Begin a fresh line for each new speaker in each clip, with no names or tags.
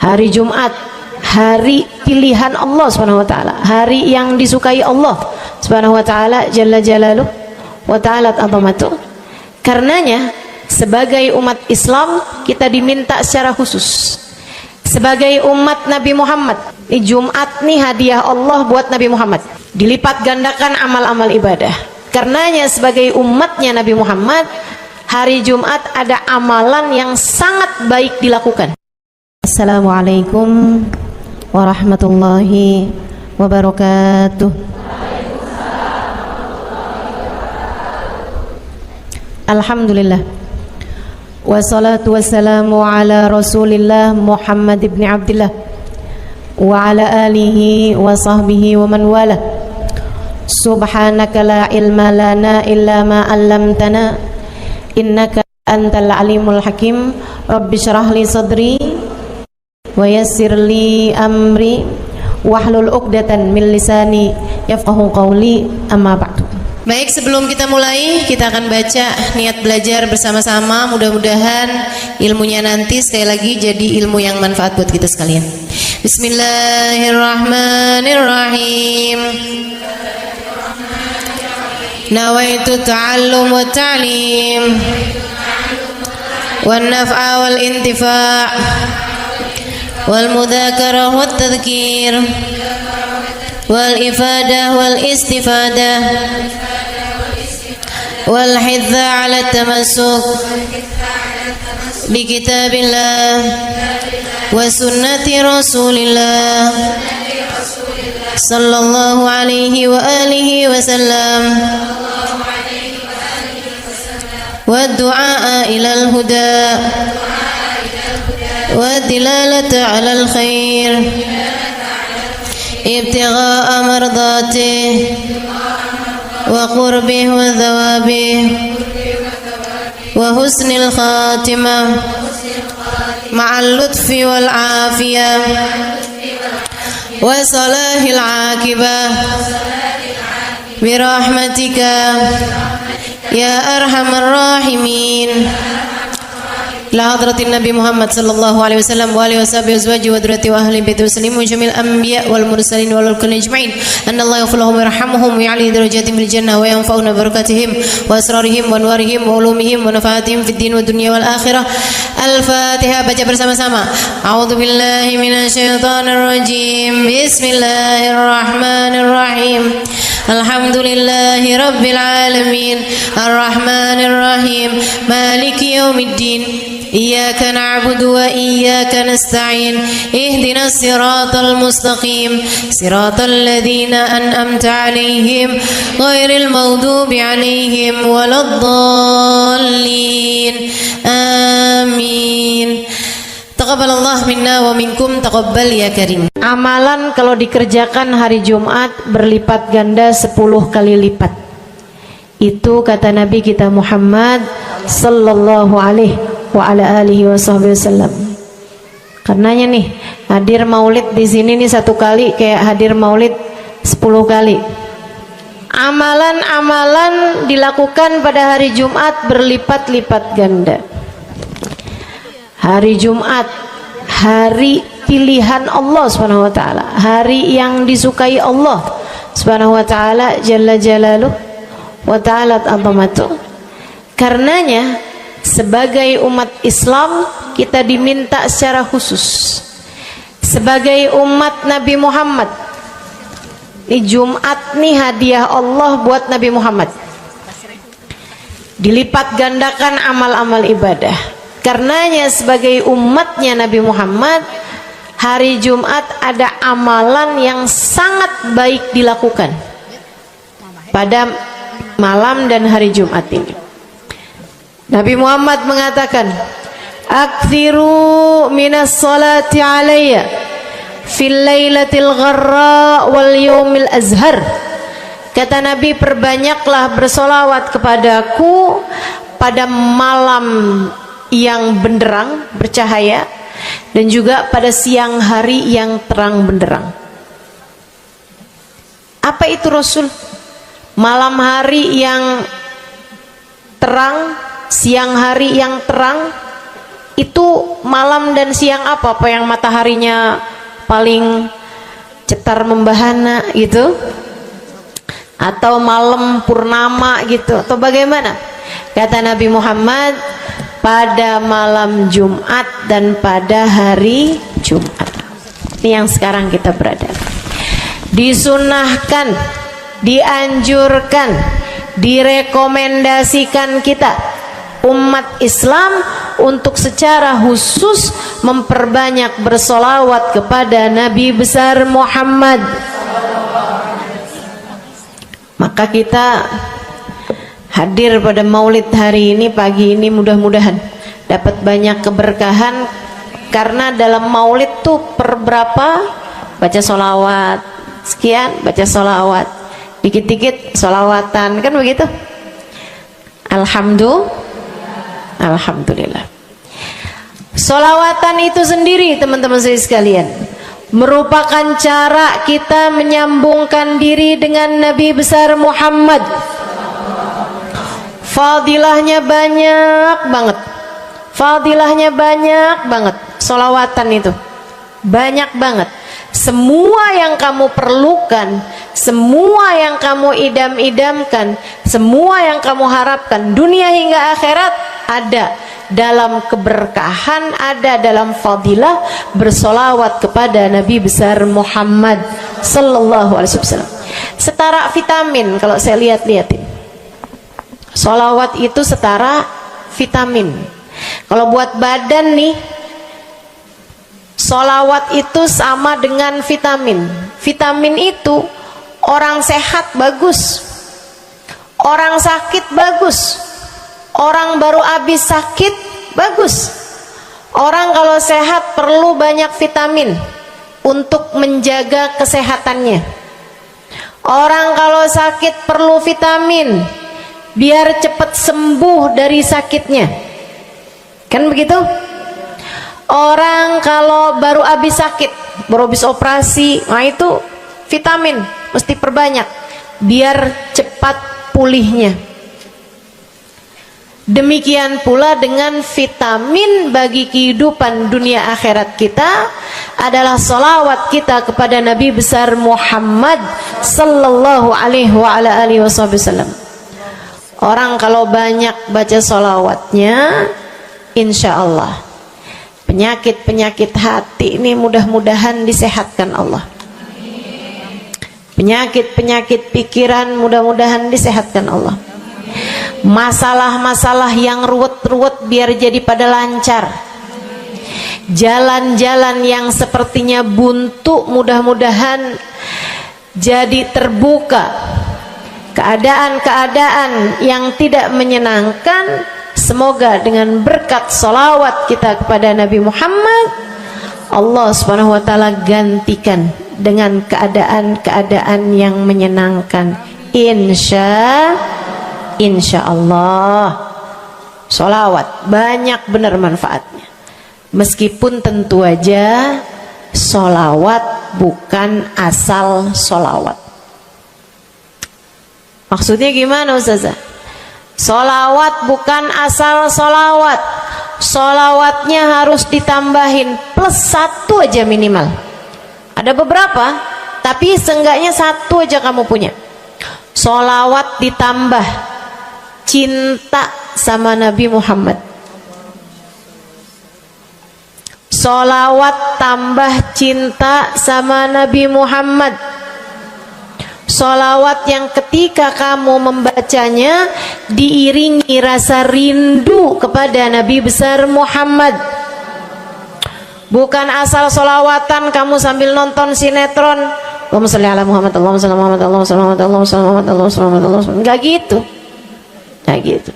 Hari Jumat, hari pilihan Allah Subhanahu wa taala, hari yang disukai Allah Subhanahu wa taala jalla jalaluh wa ta'ala azamatuh. Karenanya sebagai umat Islam kita diminta secara khusus sebagai umat Nabi Muhammad, di Jumat nih hadiah Allah buat Nabi Muhammad, dilipat gandakan amal-amal ibadah. Karenanya sebagai umatnya Nabi Muhammad, hari Jumat ada amalan yang sangat baik dilakukan. Assalamualaikum warahmatullahi wabarakatuh. Alhamdulillah, wassalatu wassalamu ala Rasulillah Muhammad ibn Abdillah wa ala alihi wa sahbihi wa man wala. Subhanaka la ilma lana illa ma 'allamtana innaka antal alimul hakim. Rabbi shrah li sadri wa yassir li amri wahlul 'uqdatan min lisani yafqahu qawli, amma ba'du. Baik, sebelum kita mulai, kita akan baca niat belajar bersama-sama. Mudah-mudahan ilmunya nanti sekali lagi jadi ilmu yang manfaat buat kita sekalian. Bismillahirrahmanirrahim. Nawaitu ta'allum wa ta'lim wan naf'a wal intifa' wal mudzakarah wat tadhkir wal ifadah wal istifadah wal hidza 'ala tamassuk bi kitabillah wa sunnati rasulillah sallallahu alaihi wa alihi wa sallam wa du'a ila al-huda wa dilalata 'ala al-khair ibtigha'a mardatih wa qurbih wa thawabih wa husnil khatimah ma'al lutfi wal afiyah wa salahil aqibah birahmatika ya arhamar rahimin. La hadratin Nabi Muhammad sallallahu alaihi wasallam wa alihi washabihi azwaji wa dzurriyyati wa ahli baiti muslimin jamil anbiya wal mursalin wal kulli ajma'in. Anna Allah yaghfiruhum wa yarhamuhum wa ya'li darajatihim fil jannah wa yanfa'una barakatihim wa asrarihim wa anwarihim wa ulumihim wa nafaatihim fid din wa dunya wal akhirah. Al-Fatihah, baca bersama-sama. A'udzu billahi minasy syaithanir rajim. Bismillahirrahmanirrahim. Alhamdulillahi rabbil alamin arrahmanir rahim maliki yaumiddin iyyaka na'budu wa iyyaka nasta'in ihdinas siratal mustaqim siratal ladzina an'amta 'alaihim ghairil maghdubi 'alaihim waladdallin. Amin. Taqabbalallah minna wa minkum, taqabbal ya karim. Amalan kalau dikerjakan hari Jumat berlipat ganda 10 kali lipat. Itu kata Nabi kita Muhammad sallallahu alaihi wa ala alihi wasallam. Karenanya nih, hadir maulid di sini nih 1 kali kayak hadir maulid 10 kali. Amalan-amalan dilakukan pada hari Jumat berlipat-lipat ganda. Hari Jumat, hari pilihan Allah Subhanahu wa taala, hari yang disukai Allah Subhanahu wa taala jalla jalaluh wa ta'ala azamatuh. Karenanya sebagai umat Islam kita diminta secara khusus sebagai umat Nabi Muhammad, di Jumat nih hadiah Allah buat Nabi Muhammad, dilipat gandakan amal-amal ibadah. Karenanya sebagai umatnya Nabi Muhammad, hari Jumat ada amalan yang sangat baik dilakukan pada malam dan hari Jumat ini. Nabi Muhammad mengatakan, "Aktsiru minas salati alayya fil lailatil gharra wal yaumil azhar." Kata Nabi, perbanyaklah bersolawat kepadaku pada malam yang benderang, bercahaya, dan juga pada siang hari yang terang benderang. Apa itu Rasul? Malam hari yang terang, siang hari yang terang, Itu malam dan siang apa yang mataharinya paling cetar membahana gitu, atau malam purnama gitu, atau bagaimana? Kata Nabi Muhammad, pada malam Jumat dan pada hari Jumat. Ini yang sekarang kita berada. Disunahkan, dianjurkan, direkomendasikan kita umat Islam untuk secara khusus memperbanyak bersolawat kepada Nabi besar Muhammad. Maka kita hadir pada maulid hari ini, pagi ini, mudah-mudahan dapat banyak keberkahan, karena dalam maulid tuh per berapa baca solawat sekian, baca solawat dikit-dikit, solawatan, kan begitu. Alhamdulillah. Solawatan itu sendiri, teman-teman saya sekalian, merupakan cara kita menyambungkan diri dengan Nabi besar Muhammad. Fadilahnya banyak banget, fadilahnya banyak banget. Solawatan itu banyak banget. Semua yang kamu perlukan, semua yang kamu idam-idamkan, semua yang kamu harapkan, dunia hingga akhirat, ada dalam keberkahan, ada dalam fadilah bersolawat kepada Nabi besar Muhammad sallallahu alaihi wasallam. Setara vitamin kalau saya lihat-lihatin. Solawat itu setara vitamin. Kalau buat badan nih, solawat itu sama dengan vitamin. Vitamin itu orang sehat bagus, orang sakit bagus, orang baru habis sakit bagus. Orang kalau sehat perlu banyak vitamin untuk menjaga kesehatannya. Orang kalau sakit perlu vitamin biar cepat sembuh dari sakitnya, kan begitu? Orang kalau baru habis sakit, baru habis operasi, nah itu vitamin mesti perbanyak biar cepat pulihnya. Demikian pula dengan vitamin bagi kehidupan dunia akhirat kita adalah salawat kita kepada Nabi besar Muhammad sallallahu alaihi wasallam. Orang kalau banyak baca salawatnya, insya Allah penyakit-penyakit hati ini mudah-mudahan disehatkan Allah. Penyakit-penyakit pikiran mudah-mudahan disehatkan Allah. Masalah-masalah yang ruwet-ruwet biar jadi pada lancar. Jalan-jalan yang sepertinya buntu mudah-mudahan jadi terbuka. Keadaan-keadaan yang tidak menyenangkan, semoga dengan berkat salawat kita kepada Nabi Muhammad, Allah subhanahu wa ta'ala gantikan dengan keadaan-keadaan yang menyenangkan. Insya Allah. Salawat banyak benar manfaatnya. Meskipun tentu aja salawat bukan asal salawat. Maksudnya gimana Ustazah? Solawat bukan asal solawat. Solawatnya harus ditambahin plus 1 aja minimal. Ada beberapa, tapi seenggaknya 1 aja kamu punya. Solawat ditambah cinta sama Nabi Muhammad. Solawat tambah cinta sama Nabi Muhammad. Solawat yang ketika kamu membacanya diiringi rasa rindu kepada Nabi besar Muhammad. Bukan asal solawatan kamu sambil nonton sinetron, Allahumma sholli ala Muhammad, Allahumma sholli ala Muhammad, Allahumma sholli ala Muhammad, Allahumma sholli ala Muhammad, Allahumma sholli ala Muhammad. Enggak gitu. Enggak gitu.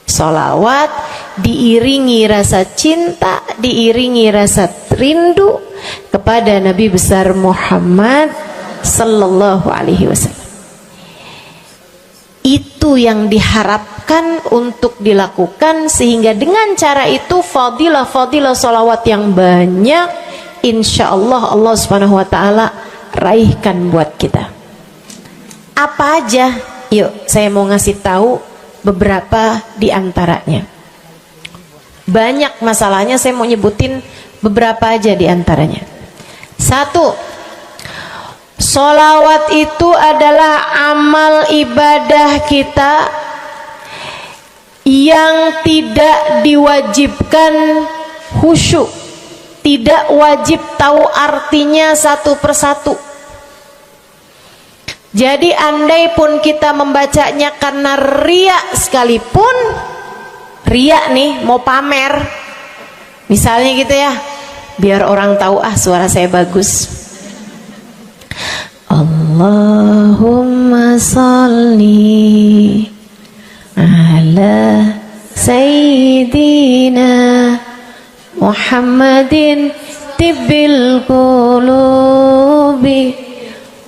Solawat diiringi rasa cinta, diiringi rasa rindu kepada Nabi besar Muhammad sallallahu alaihi wasallam. Itu yang diharapkan untuk dilakukan, sehingga dengan cara itu fadilah-fadilah salawat yang banyak insya Allah Allah subhanahu wa ta'ala raihkan buat kita. Apa aja? Yuk saya mau ngasih tahu beberapa di antaranya. Banyak masalahnya, saya mau nyebutin beberapa aja di antaranya. Satu, sholawat itu adalah amal ibadah kita yang tidak diwajibkan khusyuk, tidak wajib tahu artinya satu persatu. Jadi andai pun kita membacanya karena riya sekalipun, riya nih mau pamer, misalnya gitu ya, biar orang tahu suara saya bagus. Allahumma sholli ala sayyidina Muhammadin tibbil qulubi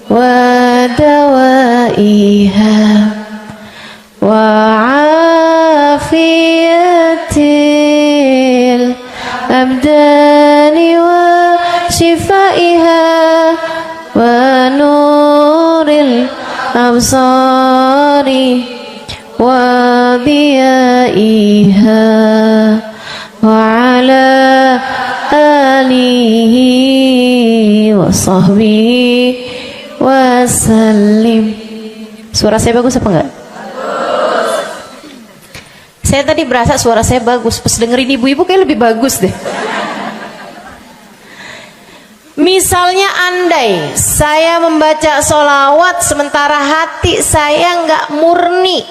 wa dawaiha wa afiyatil abdani wa shifaiha wa nuril absari wa diyaiha wa ala alihi wa sahbihi wasallim. Suara saya bagus apa enggak? Bagus. Saya tadi berasa suara saya bagus, pas dengerin ibu-ibu kayak lebih bagus deh. Misalnya andai saya membaca sholawat sementara hati saya nggak murni,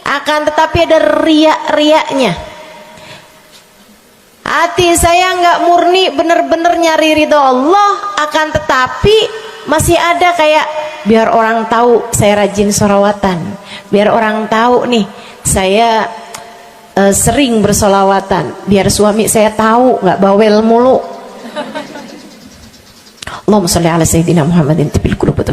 akan tetapi ada riak-riaknya. Hati saya nggak murni bener-bener nyari ridho Allah, akan tetapi masih ada kayak biar orang tahu saya rajin sholawatan, biar orang tahu nih saya sering bersolawatan, biar suami saya tahu nggak bawel mulu. Allahumma sholli ala sayyidina Muhammadin tibil qulubi.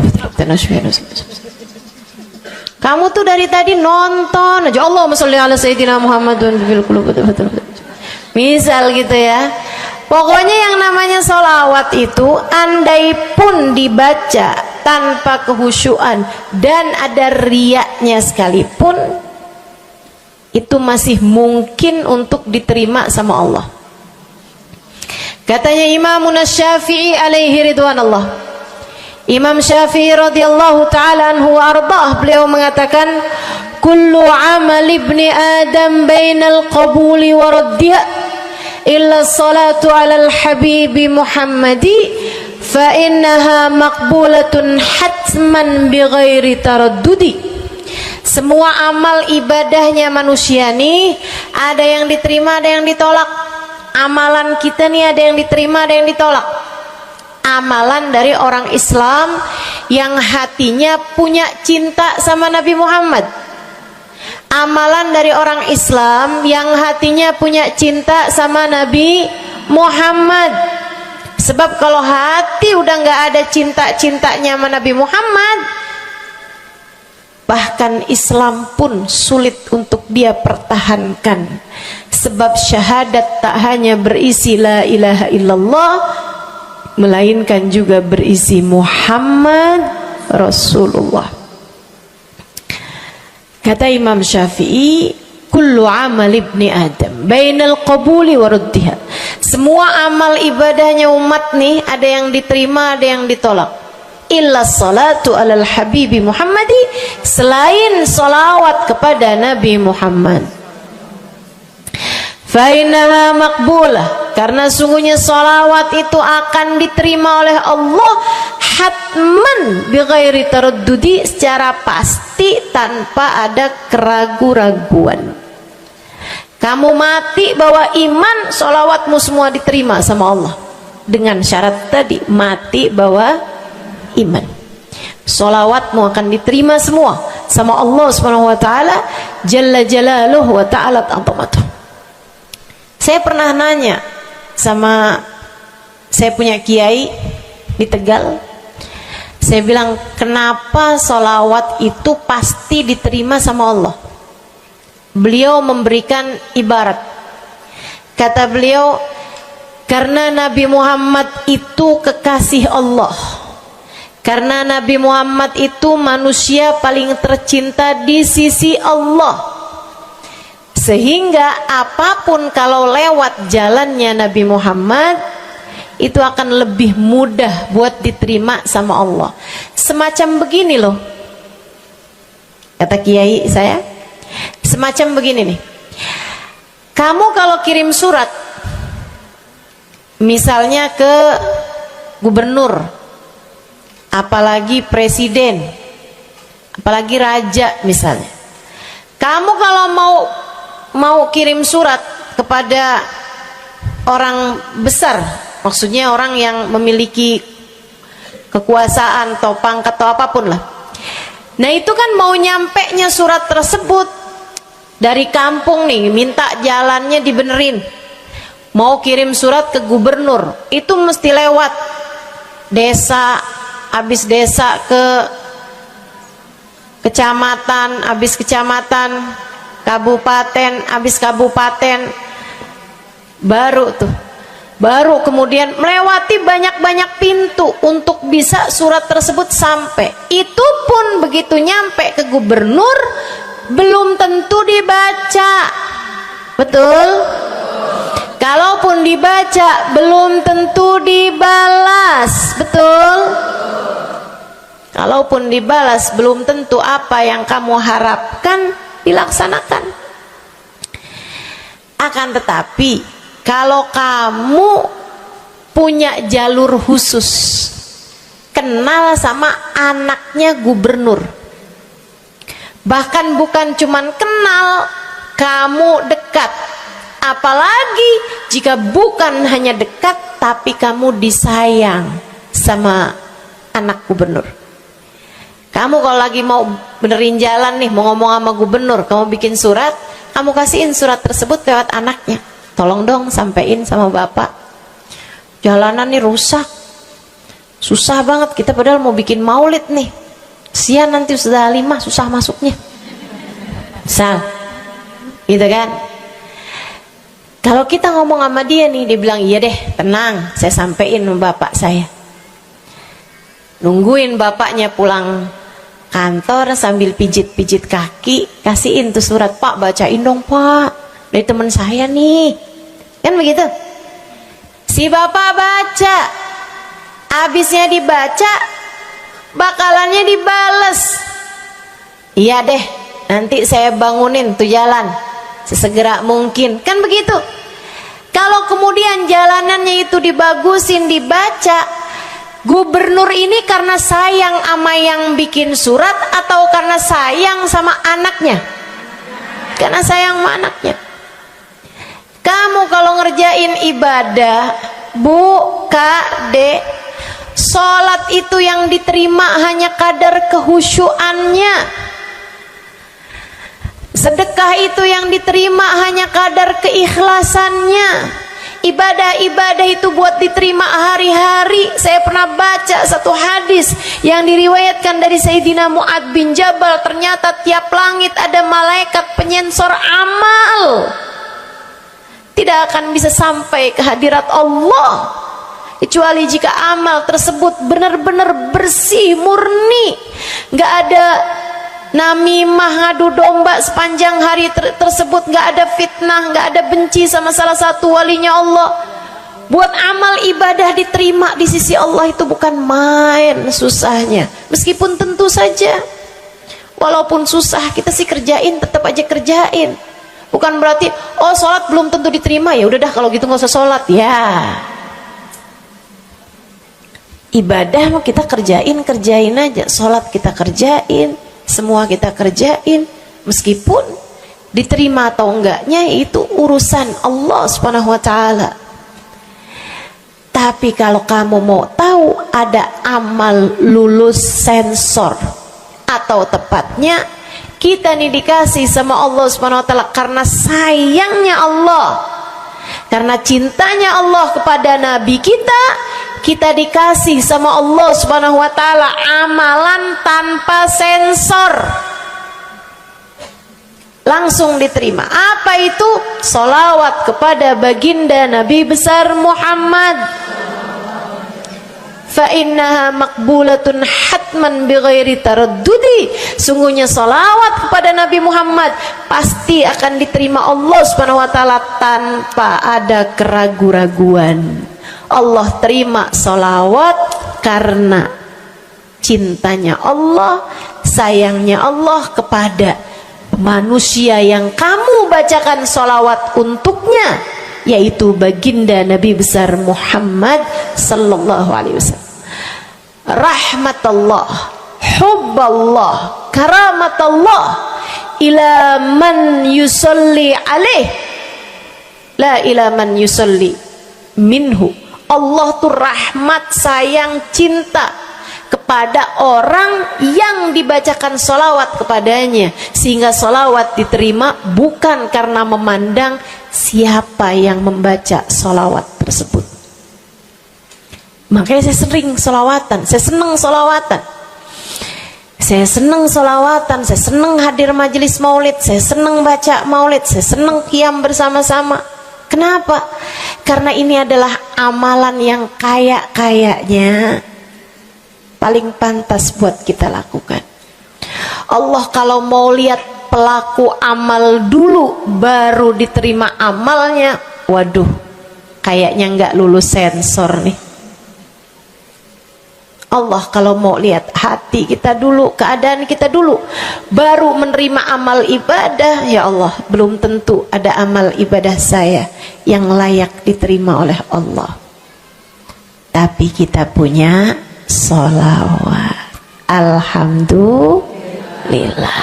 Kamu tuh dari tadi nonton aja Allahumma sholli ala sayyidina Muhammadin tibil qulubi. Misal gitu ya. Pokoknya yang namanya sholawat itu andai pun dibaca tanpa kehusyuan dan ada riaknya sekalipun, itu masih mungkin untuk diterima sama Allah. Katanya Imam Syafi'i alaihi ridwanullah, Imam Syafi'i radhiyallahu ta'ala anhu wa ardhah, beliau mengatakan kullu amal ibni adam bainal qabuli wa raddiya illa salatu alal habibi Muhammadi fa innaha maqbulatun hatman bighairi taraddudi. Semua amal ibadahnya manusia nih ada yang diterima, ada yang ditolak. Amalan kita nih ada yang diterima, ada yang ditolak. Amalan dari orang Islam yang hatinya punya cinta sama Nabi Muhammad, amalan dari orang Islam yang hatinya punya cinta sama Nabi Muhammad. Sebab kalau hati udah nggak ada cinta-cintanya sama Nabi Muhammad, bahkan Islam pun sulit untuk dia pertahankan. Sebab syahadat tak hanya berisi la ilaha illallah, melainkan juga berisi Muhammad Rasulullah. Kata Imam Syafi'i, kullu amal ibni adam bainal qabuli wa raddiha. Semua amal ibadahnya umat nih ada yang diterima, ada yang ditolak. Illa salatu alal habibi Muhammadi, selain salawat kepada Nabi Muhammad. Fa innaha maqbulah, karena sungguhnya salawat itu akan diterima oleh Allah hatman bighairi taraddudi, secara pasti tanpa ada keraguan-raguan. Kamu mati bawa iman, sholawatmu semua diterima sama Allah. Dengan syarat tadi, mati bawa iman, sholawatmu akan diterima semua sama Allah Subhanahu wa ta'ala jalla jalaluhu wa ta'alat azamatuh. Saya pernah nanya sama saya punya kiai di Tegal. Saya bilang, kenapa sholawat itu pasti diterima sama Allah? Beliau memberikan ibarat. Kata beliau, karena Nabi Muhammad itu kekasih Allah. Karena Nabi Muhammad itu manusia paling tercinta di sisi Allah. Sehingga apapun kalau lewat jalannya Nabi Muhammad itu akan lebih mudah buat diterima sama Allah. Semacam begini loh, kata kiai saya, semacam begini nih. Kamu kalau kirim surat misalnya ke gubernur, apalagi presiden, apalagi raja misalnya, kamu kalau mau kirim surat kepada orang besar, maksudnya orang yang memiliki kekuasaan atau pangkat atau apapun lah, nah itu kan mau nyampe nya surat tersebut dari kampung nih, minta jalannya dibenerin, mau kirim surat ke gubernur, itu mesti lewat desa, habis desa ke kecamatan, habis kecamatan, kabupaten, habis kabupaten, baru kemudian melewati banyak-banyak pintu untuk bisa surat tersebut sampai. Itu pun begitu nyampe ke gubernur belum tentu dibaca, betul? Kalaupun dibaca belum tentu dibalas, betul? Kalaupun dibalas belum tentu apa yang kamu harapkan dilaksanakan. Akan tetapi kalau kamu punya jalur khusus, kenal sama anaknya gubernur, bahkan bukan cuman kenal, kamu dekat, apalagi jika bukan hanya dekat tapi kamu disayang sama anak gubernur. Kamu kalau lagi mau benerin jalan nih, mau ngomong sama gubernur, kamu bikin surat, kamu kasihin surat tersebut lewat anaknya, tolong dong sampein sama bapak, jalanan nih rusak, susah banget, kita padahal mau bikin maulid nih, sian nanti sudah 5 susah masuknya, misal gitu kan. Kalau kita ngomong sama dia nih, dia bilang iya deh, tenang, saya sampein sama bapak saya. Nungguin bapaknya pulang kantor sambil pijit-pijit kaki, kasihin tuh surat, Pak bacain dong Pak, dari teman saya nih, kan begitu. Si bapak baca, abisnya dibaca, bakalannya dibales, iya deh, nanti saya bangunin tuh jalan sesegera mungkin, kan begitu. Kalau kemudian jalanannya itu dibagusin, dibaca, gubernur ini karena sayang sama yang bikin surat atau karena sayang sama anaknya? Karena sayang sama anaknya. Kamu kalau ngerjain ibadah, Bu, Kak, Dek, sholat itu yang diterima hanya kadar kehusyuannya. Sedekah itu yang diterima hanya kadar keikhlasannya. Ibadah-ibadah itu buat diterima hari-hari. Saya pernah baca satu hadis yang diriwayatkan dari Sayyidina Mu'ad bin Jabal, ternyata tiap langit ada malaikat penyensor amal, tidak akan bisa sampai ke hadirat Allah kecuali jika amal tersebut benar-benar bersih, murni, nggak ada namimah, ngadu domba sepanjang hari tersebut, nggak ada fitnah, nggak ada benci sama salah satu walinya Allah. Buat amal ibadah diterima di sisi Allah itu bukan main susahnya. Meskipun tentu saja walaupun susah kita sih kerjain, tetap aja kerjain. Bukan berarti oh sholat belum tentu diterima, ya udah dah kalau gitu nggak usah sholat ya. Ibadah mau kita kerjain aja, sholat kita kerjain, semua kita kerjain, meskipun diterima atau enggaknya itu urusan Allah Subhanahu wa taala. Tapi kalau kamu mau tahu, ada amal lulus sensor, atau tepatnya kita nih dikasih sama Allah Subhanahu wa taala karena sayangnya Allah, karena cintanya Allah kepada nabi kita, kita dikasih sama Allah Subhanahu wa taala amalan tanpa sensor, langsung diterima. Apa itu? Sholawat kepada baginda Nabi besar Muhammad. fa innaha maqbulatun hatman bighairi taraddudi. Sungguhnya salawat kepada Nabi Muhammad pasti akan diterima Allah Subhanahu wa taala tanpa ada keraguan-raguan. Allah terima salawat karena cintanya Allah, sayangnya Allah kepada manusia yang kamu bacakan salawat untuknya, yaitu baginda Nabi besar Muhammad sallallahu alaihi wasallam. Rahmatullah, hubballah, karamatullah ila man yusalli alaih, la ila man yusalli minhu. Allah tuh rahmat, sayang, cinta kepada orang yang dibacakan solawat kepadanya, sehingga solawat diterima bukan karena memandang siapa yang membaca solawat tersebut. Makanya saya sering solawatan, saya senang solawatan, saya senang solawatan, saya senang hadir majelis maulid, saya senang baca maulid, saya senang qiyam bersama-sama. Kenapa? Karena ini adalah amalan yang kayaknya paling pantas buat kita lakukan. Allah kalau mau lihat pelaku amal dulu baru diterima amalnya, waduh, kayaknya nggak lulus sensor nih. Allah kalau mau lihat hati kita dulu, keadaan kita dulu, baru menerima amal ibadah, ya Allah, belum tentu ada amal ibadah saya yang layak diterima oleh Allah. Tapi kita punya sholawat, alhamdulillah.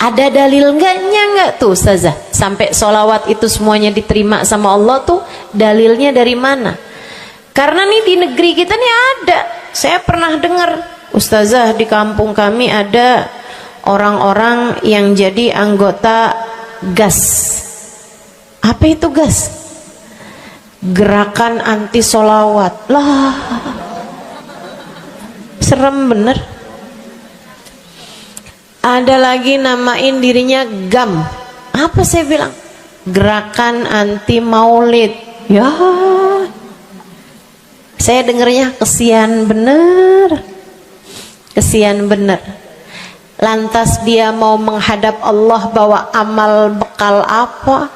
Ada dalil nggak tuh Ustazah sampai sholawat itu semuanya diterima sama Allah tuh? Dalilnya dari mana? Karena nih di negeri kita nih ada, saya pernah dengar Ustazah, di kampung kami ada orang-orang yang jadi anggota GAS. Apa itu GAS? Gerakan anti sholawat. Lah, serem bener. Ada lagi namain dirinya GAM. Apa saya bilang? Gerakan anti maulid. Ya, saya dengernya kesian bener, kesian bener. Lantas dia mau menghadap Allah bawa amal bekal apa?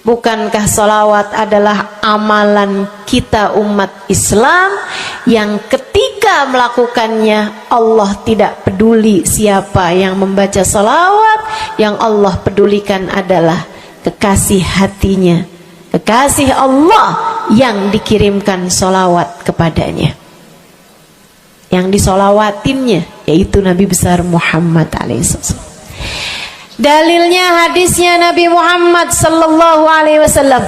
Bukankah sholawat adalah amalan kita umat Islam yang ketika melakukannya Allah tidak peduli siapa yang membaca sholawat, yang Allah pedulikan adalah kekasih hatinya, kekasih Allah yang dikirimkan sholawat kepadanya, yang disolawatinnya yaitu Nabi besar Muhammad alaihissalam. Dalilnya hadisnya Nabi Muhammad sallallahu alaihi wasallam.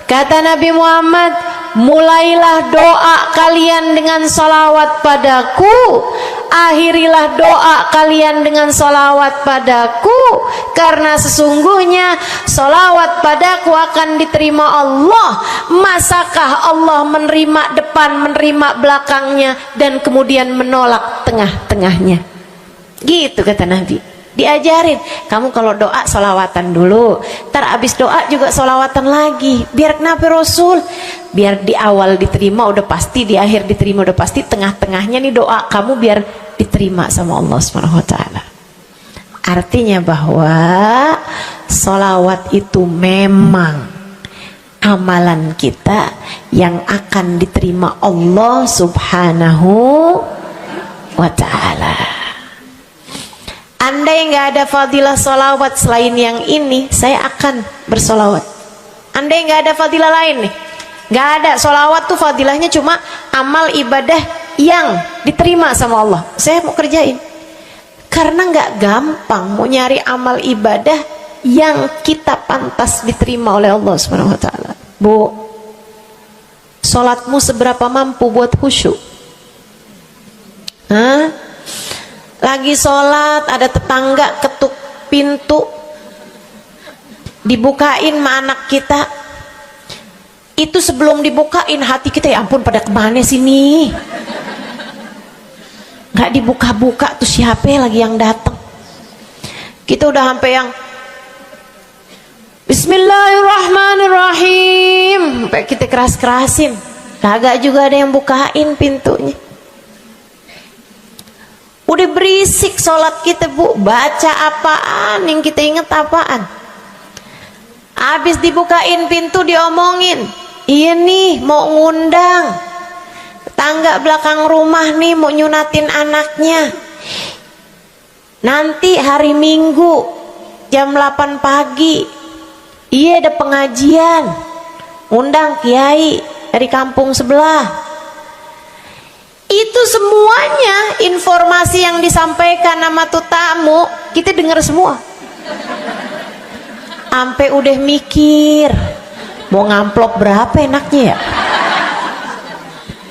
Kata Nabi Muhammad, mulailah doa kalian dengan salawat padaku, akhirilah doa kalian dengan salawat padaku, karena sesungguhnya salawat padaku akan diterima Allah. Masakah Allah menerima depan, menerima belakangnya, dan kemudian menolak tengah-tengahnya? Gitu kata Nabi. Diajarin, kamu kalau doa solawatan dulu, ntar abis doa juga solawatan lagi. Biar kenapa Rasul? Biar di awal diterima udah pasti, di akhir diterima udah pasti, tengah-tengahnya nih doa kamu biar diterima sama Allah Subhanahu wa taala. Artinya bahwa solawat itu memang amalan kita yang akan diterima Allah Subhanahu wa taala. Andai nggak ada fadilah solawat selain yang ini, saya akan bersolawat. Andai nggak ada fadilah lain nih, nggak ada solawat tuh fadilahnya cuma amal ibadah yang diterima sama Allah, saya mau kerjain. Karena nggak gampang mau nyari amal ibadah yang kita pantas diterima oleh Allah Subhanahu wa taala. Bu, sholatmu seberapa mampu buat khusyuk? Hah? Lagi sholat ada tetangga ketuk pintu, dibukain sama anak kita. Itu sebelum dibukain hati kita, ya ampun pada kemana sini? Gak dibuka-buka tuh siapa lagi yang datang? Kita udah sampai yang Bismillahirrahmanirrahim, sampai kita keras-kerasin. kagak juga ada yang bukain pintunya. Udah berisik sholat kita Bu, baca apaan, yang kita inget apaan. Habis dibukain pintu diomongin, iya nih mau ngundang tangga belakang rumah nih, mau nyunatin anaknya nanti hari Minggu jam 8 pagi, iya ada pengajian, undang kiai dari kampung sebelah. Itu semuanya informasi yang disampaikan sama tuh tamu kita dengar semua. Sampai udah mikir mau ngamplop berapa enaknya ya,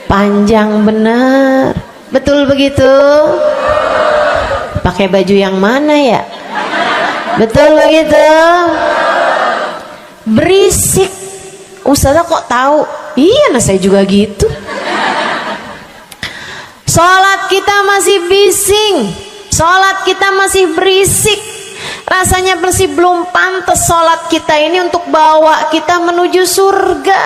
panjang bener, betul begitu? Pakai baju yang mana ya, betul begitu? Berisik. Ustazah kok tahu? Iya, nah saya juga gitu. Sholat kita masih bising, sholat kita masih berisik, rasanya masih belum pantas sholat kita ini untuk bawa kita menuju surga.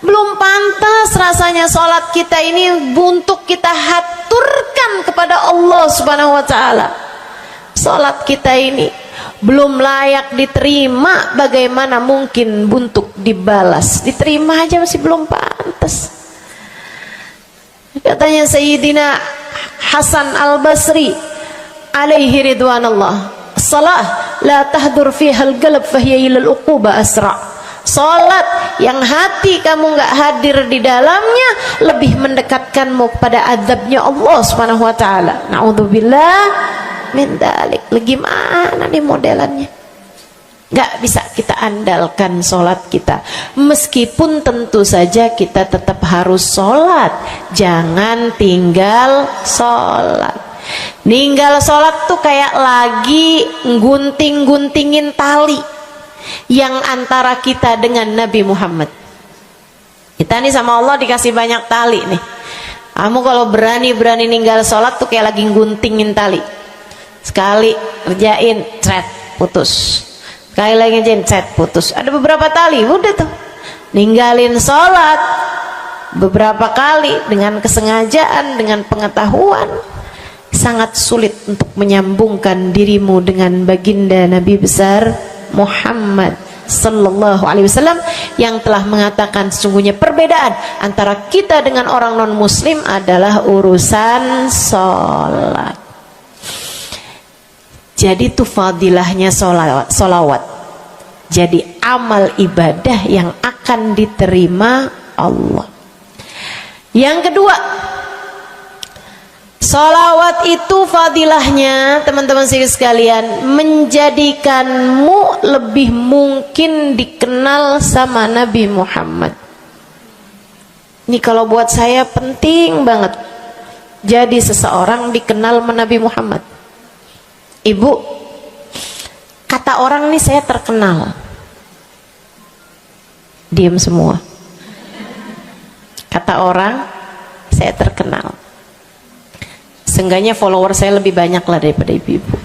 Belum pantas rasanya sholat kita ini untuk kita haturkan kepada Allah Subhanahu wa Ta'ala. Sholat kita ini belum layak diterima, bagaimana mungkin untuk dibalas? Diterima aja masih belum pantas. Katanya Sayyidina Hasan Al-Basri alaihi ridwanallah, salah la tahdur fiha al-qalb fahiya ila al-uquba asra. Salat yang hati kamu nggak hadir di dalamnya lebih mendekatkanmu kepada azabnya Allah Subhanahu wa Ta'ala. Na'udzubillah min dzalik. Gimana nih modelannya? Gak bisa kita andalkan sholat kita, meskipun tentu saja kita tetap harus sholat. Jangan tinggal sholat. Ninggal sholat tuh kayak lagi gunting-guntingin tali yang antara kita dengan Nabi Muhammad. Kita nih sama Allah dikasih banyak tali nih. Kamu kalau berani-berani ninggal sholat tuh kayak lagi guntingin tali. Sekali kerjain, cret, putus. Sekali lagi jencet, putus. Ada beberapa tali, udah tuh ninggalin sholat beberapa kali dengan kesengajaan, dengan pengetahuan, sangat sulit untuk menyambungkan dirimu dengan baginda Nabi besar Muhammad Sallallahu Alaihi Wasallam yang telah mengatakan sesungguhnya perbedaan antara kita dengan orang non muslim adalah urusan sholat. Jadi itu fadilahnya solawat. Jadi amal ibadah yang akan diterima Allah. Yang kedua, solawat itu fadilahnya teman-teman sekalian menjadikanmu lebih mungkin dikenal sama Nabi Muhammad. Ini kalau buat saya penting banget. Jadi seseorang dikenal sama Nabi Muhammad. Ibu, kata orang nih saya terkenal. Diam semua. Kata orang saya terkenal. Seenggaknya follower saya lebih banyak lah daripada ibu-ibu.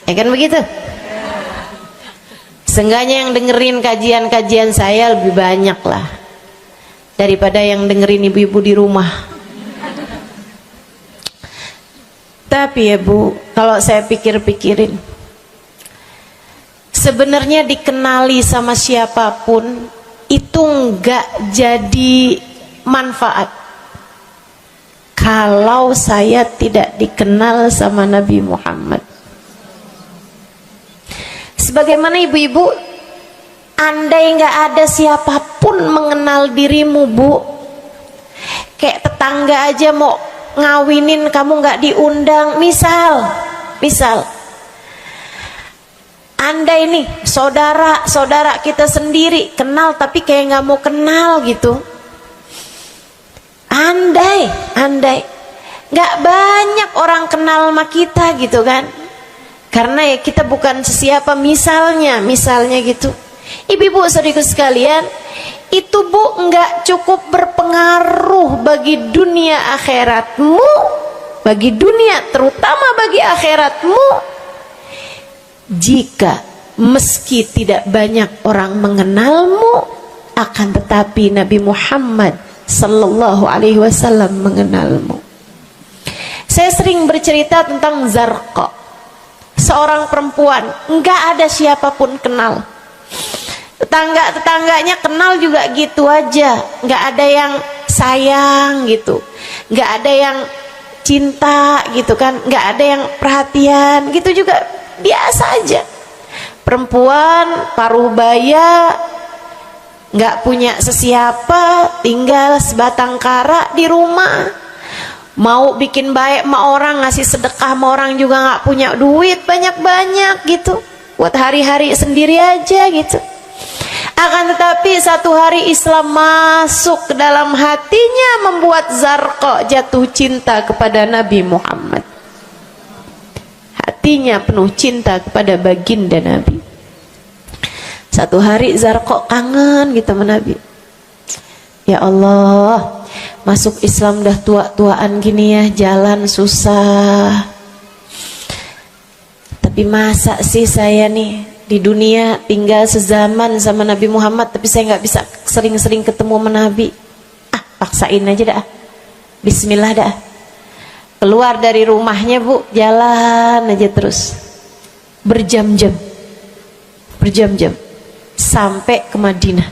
Ya kan begitu? Seenggaknya yang dengerin kajian-kajian saya lebih banyak lah daripada yang dengerin ibu-ibu di rumah. Tapi ya Bu, kalau saya pikir-pikirin, sebenarnya dikenali sama siapapun itu enggak jadi manfaat kalau saya tidak dikenal sama Nabi Muhammad. Sebagaimana ibu-ibu, andai enggak ada siapapun mengenal dirimu Bu, kayak tetangga aja mau ngawinin kamu nggak diundang, misal andai nih saudara kita sendiri kenal tapi kayak nggak mau kenal gitu, andai nggak banyak orang kenal sama kita gitu kan, karena ya kita bukan sesiapa, misalnya gitu. Ibu-ibu saudaraku sekalian, itu Bu nggak cukup berpengaruh bagi dunia akhiratmu, bagi dunia terutama bagi akhiratmu, jika meski tidak banyak orang mengenalmu akan tetapi Nabi Muhammad sallallahu alaihi wasallam mengenalmu. Saya sering bercerita tentang Zarqa, seorang perempuan, enggak ada siapapun kenal. Tetangga-tetangganya kenal juga gitu aja, enggak ada yang sayang gitu, enggak ada yang cinta gitu kan, enggak ada yang perhatian gitu, juga biasa aja. Perempuan paruh baya, nggak punya sesiapa, tinggal sebatang kara di rumah. Mau bikin baik sama orang, ngasih sedekah sama orang juga nggak punya duit banyak-banyak gitu, buat hari-hari sendiri aja gitu. Akan tetapi satu hari Islam masuk ke dalam hatinya, membuat Zarqa jatuh cinta kepada Nabi Muhammad. Hatinya penuh cinta kepada baginda Nabi. Satu hari Zarqa kangen gitu sama Nabi. Ya Allah, masuk Islam udah tua-tuaan gini ya, jalan susah. Tapi masa sih saya nih di dunia tinggal sezaman sama Nabi Muhammad, tapi saya nggak bisa sering-sering ketemu sama Nabi. Paksain aja dah. Bismillah dah. Keluar dari rumahnya bu, jalan aja terus berjam-jam sampai ke Madinah.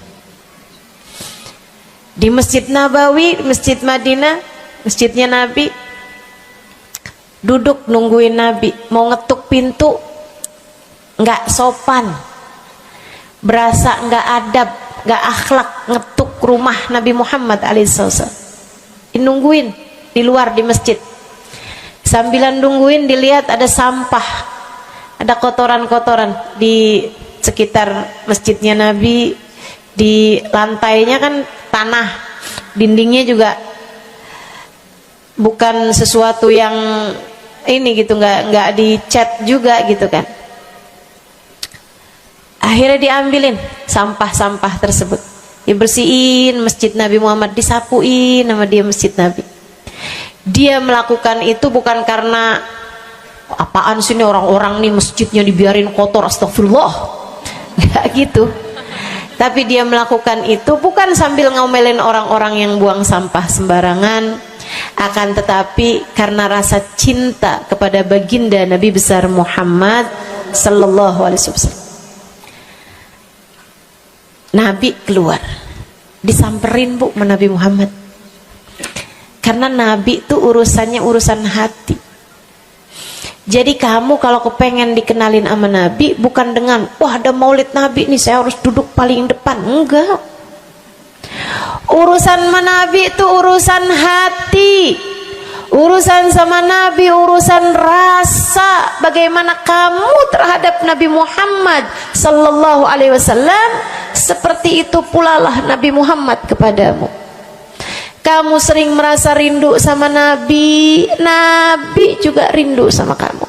Di Masjid Nabawi, Masjid Madinah, masjidnya Nabi, duduk nungguin Nabi. Mau ngetuk pintu nggak sopan, berasa nggak adab, nggak akhlak, ngetuk rumah Nabi Muhammad alaihissalam. Nungguin di luar di masjid. Sambilan nungguin dilihat ada sampah, ada kotoran-kotoran di sekitar masjidnya Nabi. Di lantainya kan tanah, dindingnya juga bukan sesuatu yang ini gitu, nggak dicat juga gitu kan. Akhirnya diambilin sampah-sampah tersebut, dibersihin masjid Nabi Muhammad, disapuin sama dia masjid Nabi. Dia melakukan itu bukan karena apaan sih nih orang-orang nih masjidnya dibiarin kotor, astagfirullah, nggak gitu. Tapi dia melakukan itu bukan sambil ngomelin orang-orang yang buang sampah sembarangan, akan tetapi karena rasa cinta kepada baginda Nabi besar Muhammad sallallahu alaihi wasallam. Nabi keluar, disamperin bu sama Nabi Muhammad. Karena Nabi itu urusannya urusan hati. Jadi kamu kalau kepengen dikenalin sama Nabi, bukan dengan wah ada maulid Nabi nih saya harus duduk paling depan, enggak. Urusan sama Nabi itu urusan hati. Urusan sama Nabi urusan rasa, bagaimana kamu terhadap Nabi Muhammad sallallahu alaihi wasallam, seperti itu pula lah Nabi Muhammad kepadamu. Kamu sering merasa rindu sama Nabi, Nabi juga rindu sama kamu.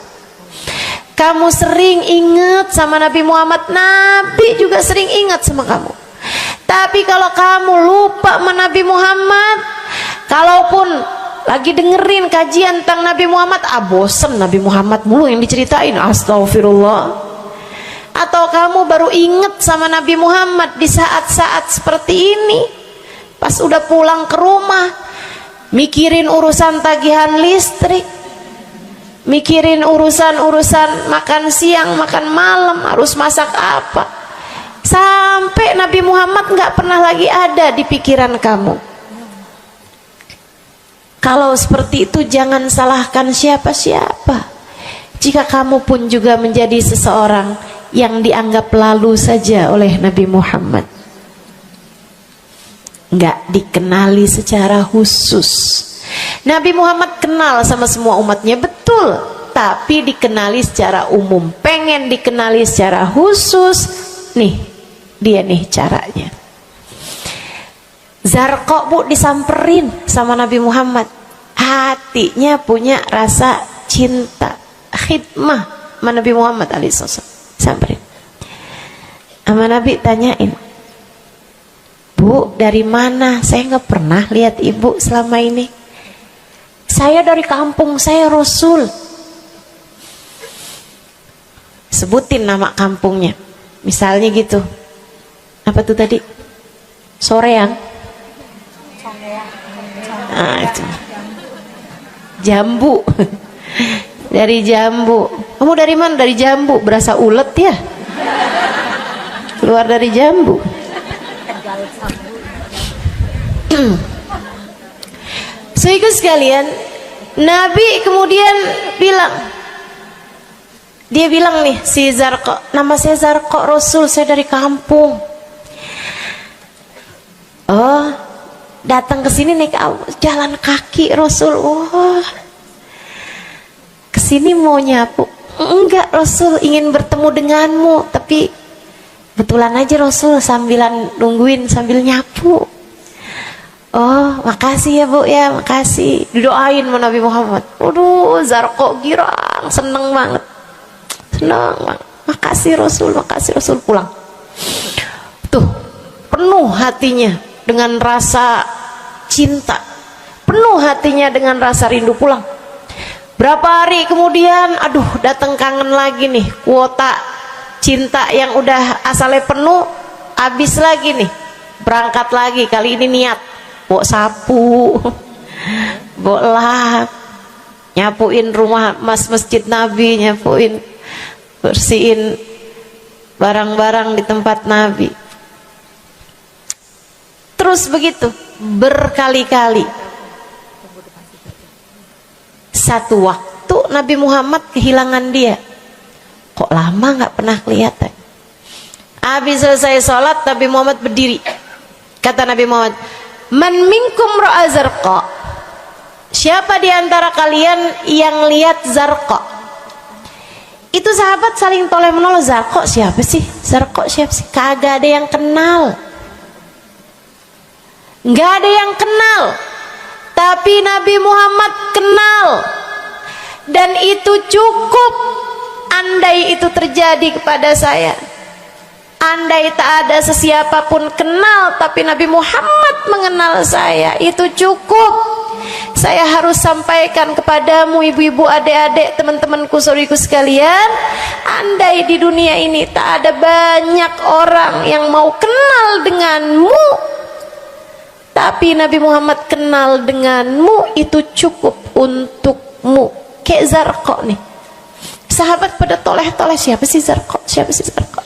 Kamu sering ingat sama Nabi Muhammad, Nabi juga sering ingat sama kamu. Tapi kalau kamu lupa sama Nabi Muhammad, kalaupun lagi dengerin kajian tentang Nabi Muhammad, bosen Nabi Muhammad mulu yang diceritain, astagfirullah. Atau kamu baru ingat sama Nabi Muhammad di saat-saat seperti ini, pas udah pulang ke rumah, mikirin urusan tagihan listrik, mikirin urusan makan siang, makan malam, harus masak apa, sampai Nabi Muhammad nggak pernah lagi ada di pikiran kamu. Kalau seperti itu jangan salahkan siapa-siapa. Jika kamu pun juga menjadi seseorang yang dianggap lalu saja oleh Nabi Muhammad, nggak dikenali secara khusus. Nabi Muhammad kenal sama semua umatnya, betul, tapi dikenali secara umum. Pengen dikenali secara khusus, nih dia nih caranya. Zarqa bu disamperin sama Nabi Muhammad, hatinya punya rasa cinta, khidmah sama Nabi Muhammad alaihissalam. Samperin sama Nabi, tanyain, Bu, dari mana? Saya nggak pernah lihat ibu selama ini. Saya dari kampung, saya Rasul. Sebutin nama kampungnya, misalnya gitu. Apa tuh tadi? Soreang. Nah, itu. Jambu. Dari jambu. Kamu dari mana? Dari jambu. Berasa ulet ya? Keluar dari jambu. Sehingga sekalian, Nabi kemudian bilang, dia bilang nih si Zarqa, nama saya Zarqa Rasul, saya dari kampung. Oh, datang ke sini naik jalan kaki Rasul. Wah, kesini mau nyapu? Enggak Rasul, ingin bertemu denganmu, tapi betulan aja Rasul sambilan nungguin sambil nyapu. Oh, makasih ya Bu ya, makasih. Didoain sama Nabi Muhammad. Waduh, Zarqa girang, seneng banget. Seneng banget. Makasih Rasul pulang. Tuh, penuh hatinya dengan rasa cinta. Penuh hatinya dengan rasa rindu pulang. Berapa hari kemudian, aduh datang kangen lagi nih. Kuota cinta yang udah asalnya penuh, habis lagi nih. Berangkat lagi, kali ini niat. Bawa sapu, bawa lap, nyapuin rumah masjid Nabi, nyapuin, bersihin barang-barang di tempat Nabi. Terus begitu berkali-kali. Satu waktu Nabi Muhammad kehilangan dia. Kok lama nggak pernah kelihatan. Habis selesai sholat, Nabi Muhammad berdiri. Kata Nabi Muhammad, man minkum ra'a Zarqa, siapa di antara kalian yang lihat Zarqa? Itu sahabat saling toleh menolong. Zarqa siapa sih? Zarqa siapa sih? Kagak ada yang kenal, nggak ada yang kenal. Tapi Nabi Muhammad kenal, dan itu cukup. Andai itu terjadi kepada saya, andai tak ada sesiapa pun kenal, tapi Nabi Muhammad mengenal saya, itu cukup. Saya harus sampaikan kepadamu ibu-ibu, adik-adik, teman-temanku, saudariku sekalian, andai di dunia ini tak ada banyak orang yang mau kenal denganmu, tapi Nabi Muhammad kenal denganmu, itu cukup untukmu. Kayak Zarqa nih, sahabat pada toleh-toleh, siapa sih Zarqa? Siapa sih Zarqa?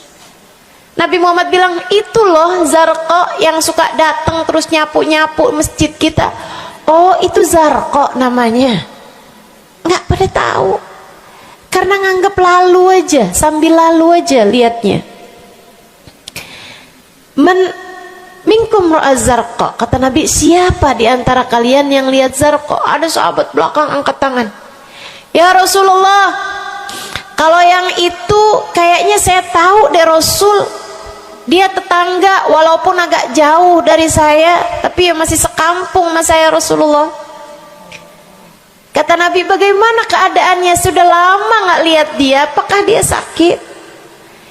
Nabi Muhammad bilang, itu loh Zarqa yang suka datang terus nyapu-nyapu masjid kita. Oh, itu Zarqa namanya. Nggak pada tahu, karena nganggap lalu aja, sambil lalu aja liatnya. Minkum ra'a Zarqa, kata Nabi, siapa di antara kalian yang lihat Zarqa? Ada sahabat belakang angkat tangan. Ya Rasulullah, kalau yang itu kayaknya saya tahu deh Rasul. Dia tetangga walaupun agak jauh dari saya, tapi ya masih sekampung sama saya Rasulullah. Kata Nabi, bagaimana keadaannya? Sudah lama nggak lihat dia, apakah dia sakit?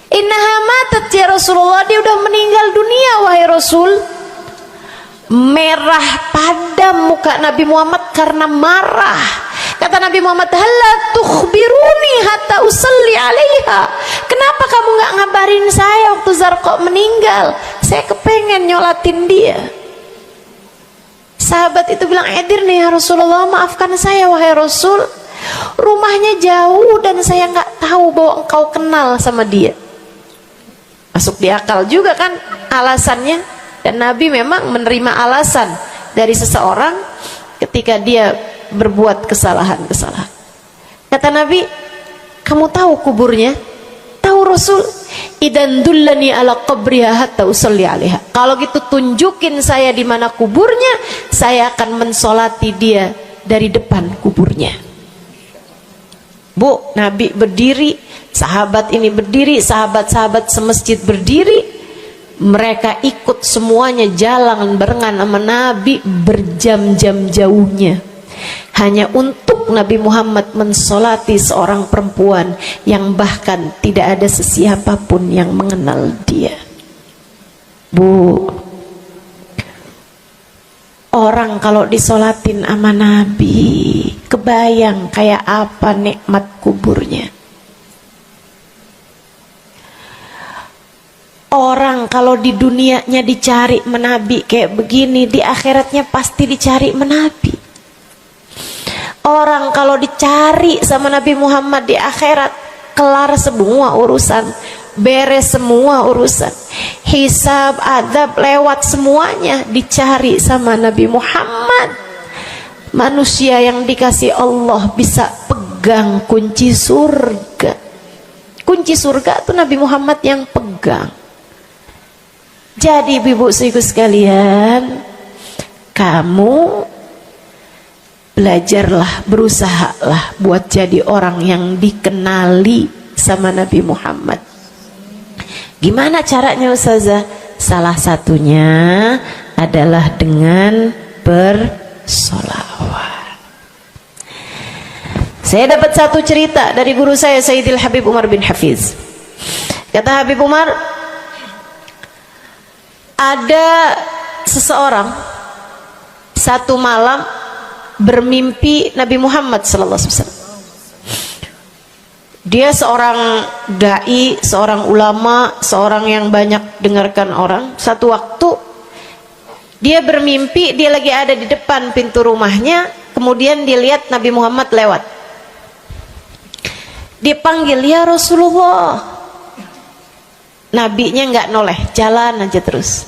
Innaha matat ya Rasulullah, dia udah meninggal dunia wahai Rasul. Merah padam muka Nabi Muhammad karena marah. Kata Nabi Muhammad, halla tukhbiruni hatta usalli alaiha. Kenapa kamu nggak ngabarin saya waktu Zarqa meninggal? Saya kepengen nyolatin dia. Sahabat itu bilang, edir nih ya Rasulullah, maafkan saya wahai Rasul, rumahnya jauh dan saya nggak tahu bahwa engkau kenal sama dia. Masuk di akal juga kan alasannya. Dan Nabi memang menerima alasan dari seseorang ketika dia berbuat kesalahan-kesalahan. Kata Nabi, kamu tahu kuburnya? Tahu Rasul? Idan dullani ala qabriha hatta usalli alaiha. Kalau gitu tunjukin saya di mana kuburnya, saya akan mensolati dia dari depan kuburnya. Bu, Nabi berdiri, sahabat ini berdiri, sahabat-sahabat semasjid berdiri. Mereka ikut semuanya jalan barengan sama Nabi berjam-jam jauhnya, hanya untuk Nabi Muhammad mensolati seorang perempuan yang bahkan tidak ada sesiapa pun yang mengenal dia. Bu, orang kalau disolatin sama Nabi, kebayang kayak apa nikmat kuburnya. Orang Orang kalau di dunianya dicari menabi kayak begini, di akhiratnya pasti dicari menabi. Orang kalau dicari sama Nabi Muhammad di akhirat, kelar semua urusan, beres semua urusan, hisab, adab lewat semuanya, dicari sama Nabi Muhammad. Manusia yang dikasih Allah bisa pegang kunci surga. Kunci surga itu Nabi Muhammad yang pegang. Jadi ibu-ibu sekalian, kamu belajarlah, berusahalah buat jadi orang yang dikenali sama Nabi Muhammad. Gimana caranya Ustazah? Salah satunya adalah dengan bersolawat. Saya dapat satu cerita dari guru saya, Sayyidil Habib Umar bin Hafiz. Kata Habib Umar, ada seseorang satu malam bermimpi Nabi Muhammad sallallahu alaihi wasallam. Dia seorang dai, seorang ulama, seorang yang banyak dengarkan orang. Satu waktu dia bermimpi, dia lagi ada di depan pintu rumahnya, kemudian dia lihat Nabi Muhammad lewat. Dia panggil, ya Rasulullah. Nabinya nggak noleh, jalan aja terus.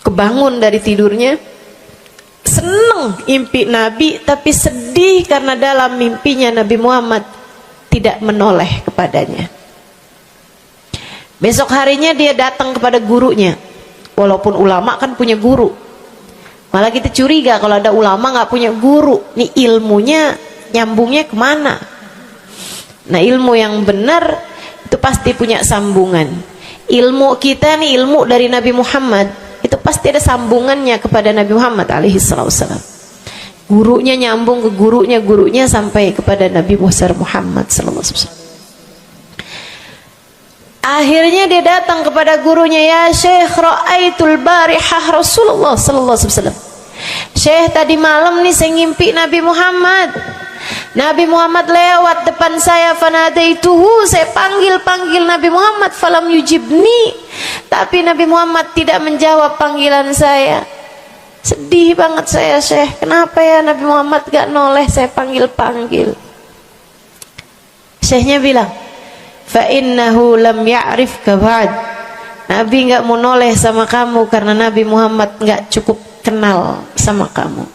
Kebangun dari tidurnya, seneng impi Nabi, tapi sedih karena dalam mimpinya Nabi Muhammad tidak menoleh kepadanya. Besok harinya dia datang kepada gurunya. Walaupun ulama kan punya guru, malah kita curiga kalau ada ulama nggak punya guru. Nih ilmunya nyambungnya kemana? Nah, ilmu yang benar itu pasti punya sambungan. Ilmu kita nih, ilmu dari Nabi Muhammad, itu pasti ada sambungannya kepada Nabi Muhammad alaihi wasallam. Gurunya nyambung ke gurunya sampai kepada Nabi Muhammad sallallahu alaihi wasallam. Akhirnya dia datang kepada gurunya, ya Syekh, ra'aitul barihah Rasulullah sallallahu alaihi wasallam. Syekh, tadi malam nih saya ngimpi Nabi Muhammad. Nabi Muhammad lewat depan saya, fanadaituhu, saya panggil Nabi Muhammad, falam yujibni, tapi Nabi Muhammad tidak menjawab panggilan saya. Sedih banget saya, Syekh, kenapa ya Nabi Muhammad gak noleh saya panggil. Syekhnya bilang, fa innahu lam ya'rifka ba'd. Nabi gak mau noleh sama kamu karena Nabi Muhammad gak cukup kenal sama kamu.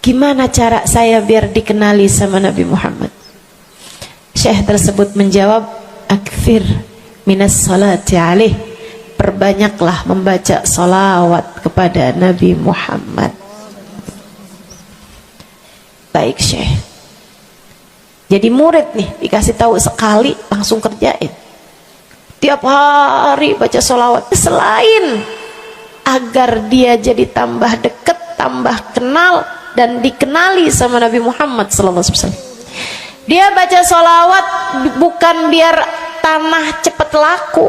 Gimana cara saya biar dikenali sama Nabi Muhammad? Syekh tersebut menjawab, akfir minas salati alaih, perbanyaklah membaca salawat kepada Nabi Muhammad. Baik Syekh. Jadi murid nih, dikasih tahu sekali langsung kerjain. Tiap hari baca salawat. Selain agar dia jadi tambah dekat, tambah kenal, dan dikenali sama Nabi Muhammad sallallahu alaihi wasallam. Dia baca sholawat bukan biar tanah cepat laku.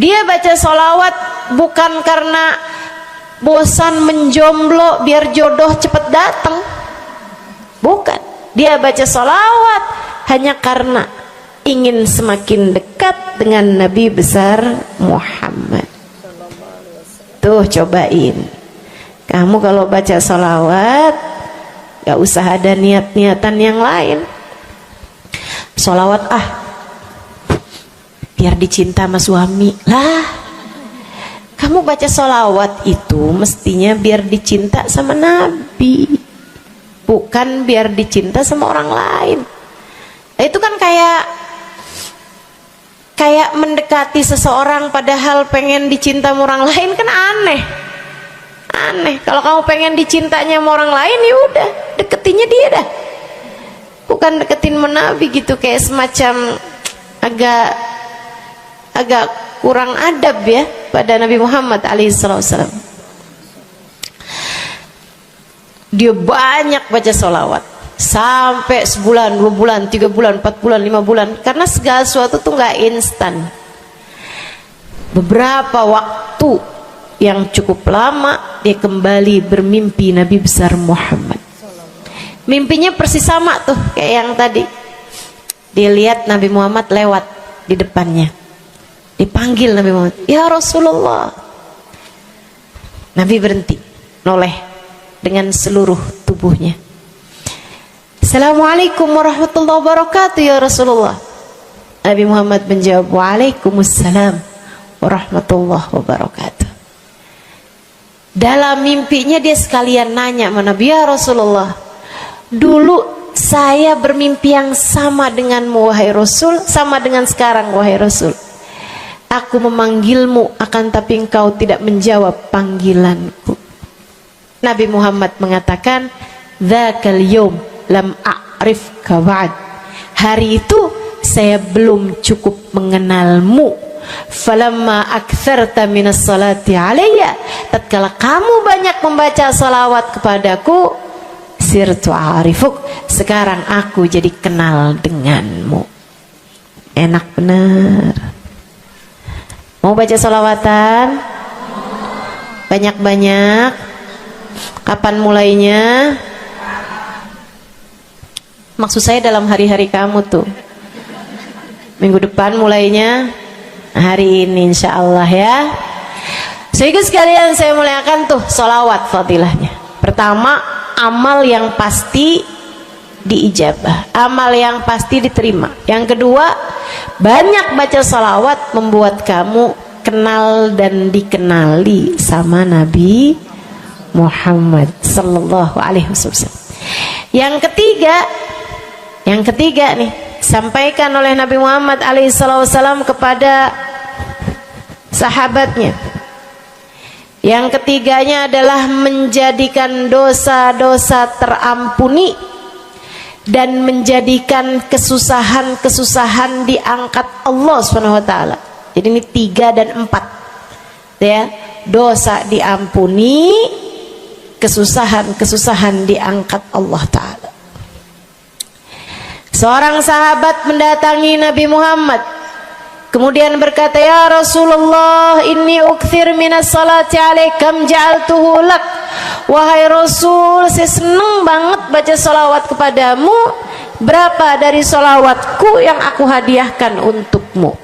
Dia baca sholawat bukan karena bosan menjomblo biar jodoh cepat datang. Bukan. Dia baca sholawat hanya karena ingin semakin dekat dengan Nabi besar Muhammad. Tuh cobain. Kamu kalau baca sholawat gak usah ada niat-niatan yang lain. Sholawat biar dicinta sama suami lah. Kamu baca sholawat itu mestinya biar dicinta sama Nabi, bukan biar dicinta sama orang lain. Itu kan kayak mendekati seseorang padahal pengen dicinta sama orang lain, kan aneh. Kalau kamu pengen dicintanya sama orang lain, ya udah deketinnya dia dah, bukan deketin Nabi gitu, kayak semacam agak kurang adab ya pada Nabi Muhammad alaihissalam. Dia banyak baca sholawat sampai sebulan, 2 bulan, 3 bulan, 4 bulan, 5 bulan, karena segala sesuatu tuh nggak instan. Beberapa waktu yang cukup lama dia kembali bermimpi Nabi besar Muhammad. Mimpinya persis sama tuh kayak yang tadi. Dilihat Nabi Muhammad lewat di depannya. Dipanggil Nabi Muhammad, "Ya Rasulullah." Nabi berhenti, noleh dengan seluruh tubuhnya. "Assalamualaikum warahmatullahi wabarakatuh ya Rasulullah." Nabi Muhammad menjawab, "Waalaikumsalam warahmatullahi wabarakatuh." Dalam mimpinya dia sekalian nanya sama Nabi, "Ya Rasulullah, dulu saya bermimpi yang sama denganmu wahai Rasul, sama dengan sekarang wahai Rasul. Aku memanggilmu akan tapi engkau tidak menjawab panggilanku." Nabi Muhammad mengatakan, "Dzakal yaum lam a'rifka ba'd." Hari itu saya belum cukup mengenalmu. Falamma aktsarta minas salati alayya, tatkala kamu banyak membaca salawat kepadaku, sirtu arifuk, sekarang aku jadi kenal denganmu. Enak bener. Mau baca salawatan? Banyak-banyak. Kapan mulainya? Maksud saya dalam hari-hari kamu tuh. Minggu depan mulainya, hari ini insya Allah ya. Sehingga sekalian saya muliakan tuh salawat fadilahnya. Pertama, amal yang pasti diijabah, amal yang pasti diterima. Yang kedua, banyak baca salawat membuat kamu kenal dan dikenali sama Nabi Muhammad sallallahu alaihi wasallam. Yang ketiga nih, sampaikan oleh Nabi Muhammad alaihi wasallam kepada sahabatnya. Yang ketiganya adalah menjadikan dosa-dosa terampuni dan menjadikan kesusahan-kesusahan diangkat Allah Subhanahu wa taala. Jadi ini 3 dan 4. Ya, dosa diampuni, kesusahan-kesusahan diangkat Allah taala. Seorang sahabat mendatangi Nabi Muhammad, kemudian berkata, "Ya Rasulullah, inni ukthir minas salati alaikam ja'altuhu lak." Wahai Rasul, saya senang banget baca salawat kepadamu. Berapa dari salawatku yang aku hadiahkan untukmu?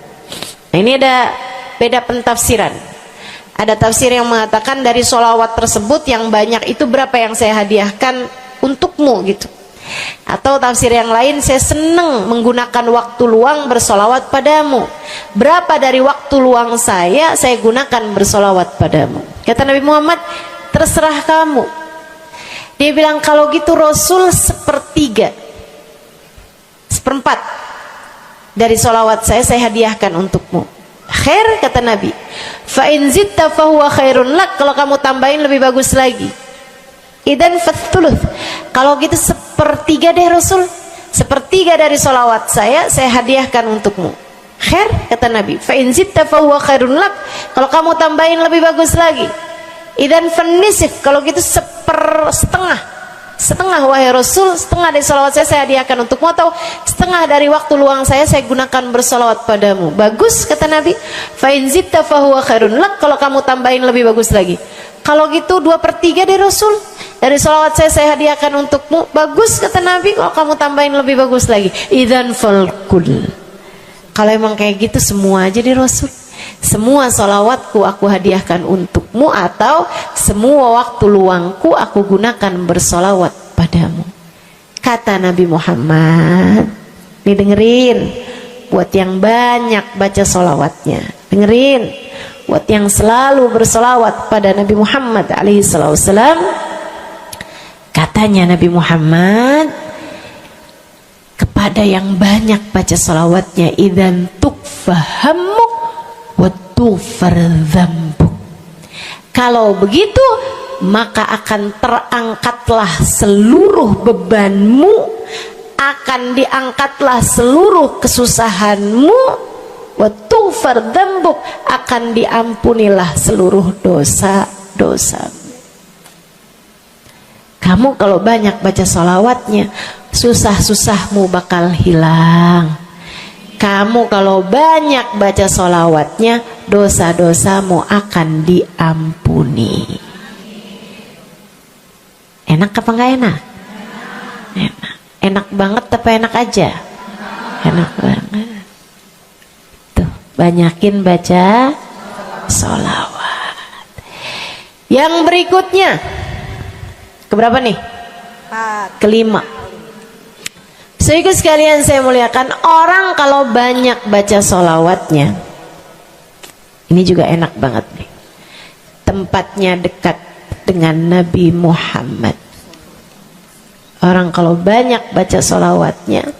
Nah, ini ada beda pentafsiran. Ada tafsir yang mengatakan dari salawat tersebut yang banyak itu berapa yang saya hadiahkan untukmu gitu. Atau tafsir yang lain, saya senang menggunakan waktu luang bersolawat padamu. Berapa dari waktu luang saya gunakan bersolawat padamu? Kata Nabi Muhammad, terserah kamu. Dia bilang, kalau gitu Rasul 1/3, 1/4 dari solawat saya hadiahkan untukmu. Khair, kata Nabi. Fa in zitta fahuwa khairun lak. Kalau kamu tambahin lebih bagus lagi. Idan fathuluth. Kalau gitu 1/3 deh Rasul. 1/3 dari solawat saya hadiahkan untukmu. Khair, kata Nabi. Fa in zitta fahuwa khairun lak. Kalau kamu tambahin lebih bagus lagi. Idan fanisif. Kalau gitu 1/2. Setengah wahai Rasul, setengah dari solawat saya hadiahkan untukmu, atau setengah dari waktu luang saya gunakan bersolawat padamu. Bagus, kata Nabi. Fa in zitta fahuwa khairun lak. Kalau kamu tambahin lebih bagus lagi. Kalau gitu 2/3 deh Rasul, dari solawat saya hadiahkan untukmu. Bagus, kata Nabi. Kalau kamu tambahin lebih bagus lagi. Idzan falkul. Kalau emang kayak gitu semua aja di Rasul. Semua solawatku aku hadiahkan untukmu, atau semua waktu luangku aku gunakan bersolawat padamu. Kata Nabi Muhammad, nih dengerin, buat yang banyak baca solawatnya, dengerin, buat yang selalu bersolawat pada Nabi Muhammad alaihi wasallam. Katanya Nabi Muhammad kepada yang banyak baca solawatnya, idzan tukfahamuk wa tughfar dzambuk. Kalau begitu maka akan terangkatlah seluruh bebanmu, akan diangkatlah seluruh kesusahanmu, wa tughfar dzambuk, akan diampunilah seluruh dosa-dosamu. Kamu kalau banyak baca salawatnya, susah-susahmu bakal hilang. Kamu kalau banyak baca salawatnya, dosa-dosamu akan diampuni. Enak apa enggak enak? Enak. Enak banget apa enak aja? Enak banget. Tuh, banyakin baca sholawat. Yang berikutnya, keberapa nih? Kelima. Saudara sekalian saya muliakan, orang kalau banyak baca sholawatnya, ini juga enak banget nih. Tempatnya dekat dengan Nabi Muhammad. Orang kalau banyak baca sholawatnya,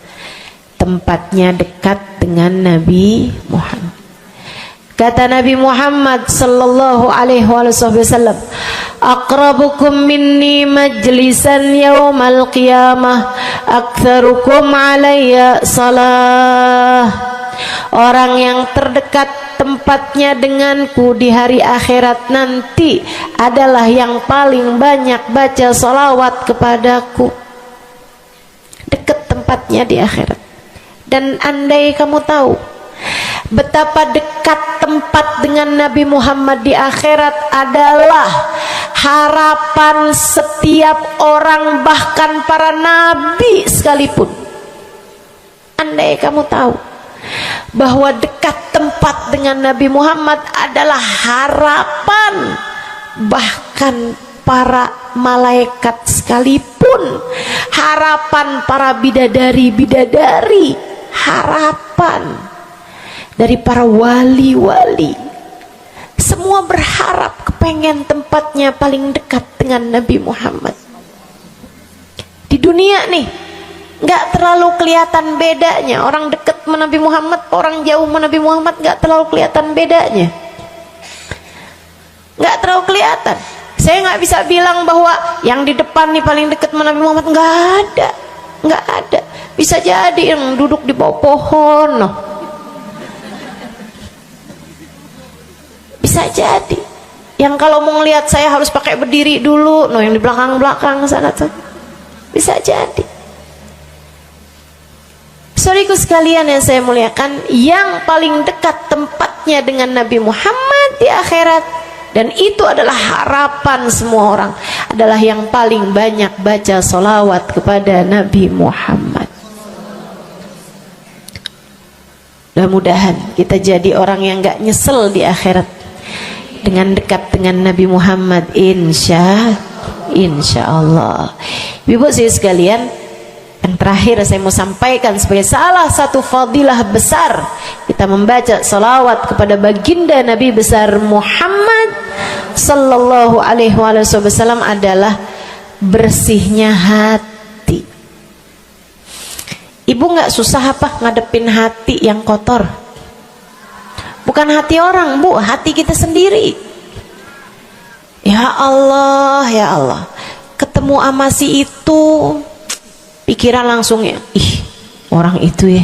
tempatnya dekat dengan Nabi Muhammad. Kata Nabi Muhammad sallallahu alaihi wasallam, aqrabukum minni majlisan yaumal qiyamah aktsarukum alayya salah. Orang yang terdekat tempatnya denganku di hari akhirat nanti adalah yang paling banyak baca salawat kepadaku. Dekat tempatnya di akhirat. Dan andai kamu tahu betapa dekat tempat dengan Nabi Muhammad di akhirat adalah harapan setiap orang, bahkan para nabi sekalipun. Andai kamu tahu bahwa dekat tempat dengan Nabi Muhammad adalah harapan bahkan para malaikat sekalipun, harapan para bidadari-bidadari, harapan dari para wali-wali, semua berharap kepengen tempatnya paling dekat dengan Nabi Muhammad. Di dunia nih nggak terlalu kelihatan bedanya orang dekat sama Nabi Muhammad, orang jauh sama Nabi Muhammad, nggak terlalu kelihatan bedanya, nggak terlalu kelihatan. Saya nggak bisa bilang bahwa yang di depan nih paling dekat sama Nabi Muhammad, nggak ada, nggak ada. Bisa jadi yang duduk di bawah pohon, no. Bisa jadi yang kalau mau ngelihat saya harus pakai berdiri dulu, no, yang di belakang-belakang sana tuh. Bisa jadi. Saudaraku sekalian yang saya muliakan, yang paling dekat tempatnya dengan Nabi Muhammad di akhirat, dan itu adalah harapan semua orang, adalah yang paling banyak baca sholawat kepada Nabi Muhammad. Mudah-mudahan kita jadi orang yang gak nyesel di akhirat dengan dekat dengan Nabi Muhammad, insya Allah. Ibu saya sekalian, yang terakhir saya mau sampaikan sebagai salah satu fadilah besar kita membaca salawat kepada baginda Nabi besar Muhammad sallallahu alaihi wasallam adalah bersihnya hati. Ibu nggak susah apa ngadepin hati yang kotor? Bukan hati orang, Bu, hati kita sendiri. Ya Allah, ya Allah, ketemu sama si itu, pikiran langsung ya, ih, orang itu ya,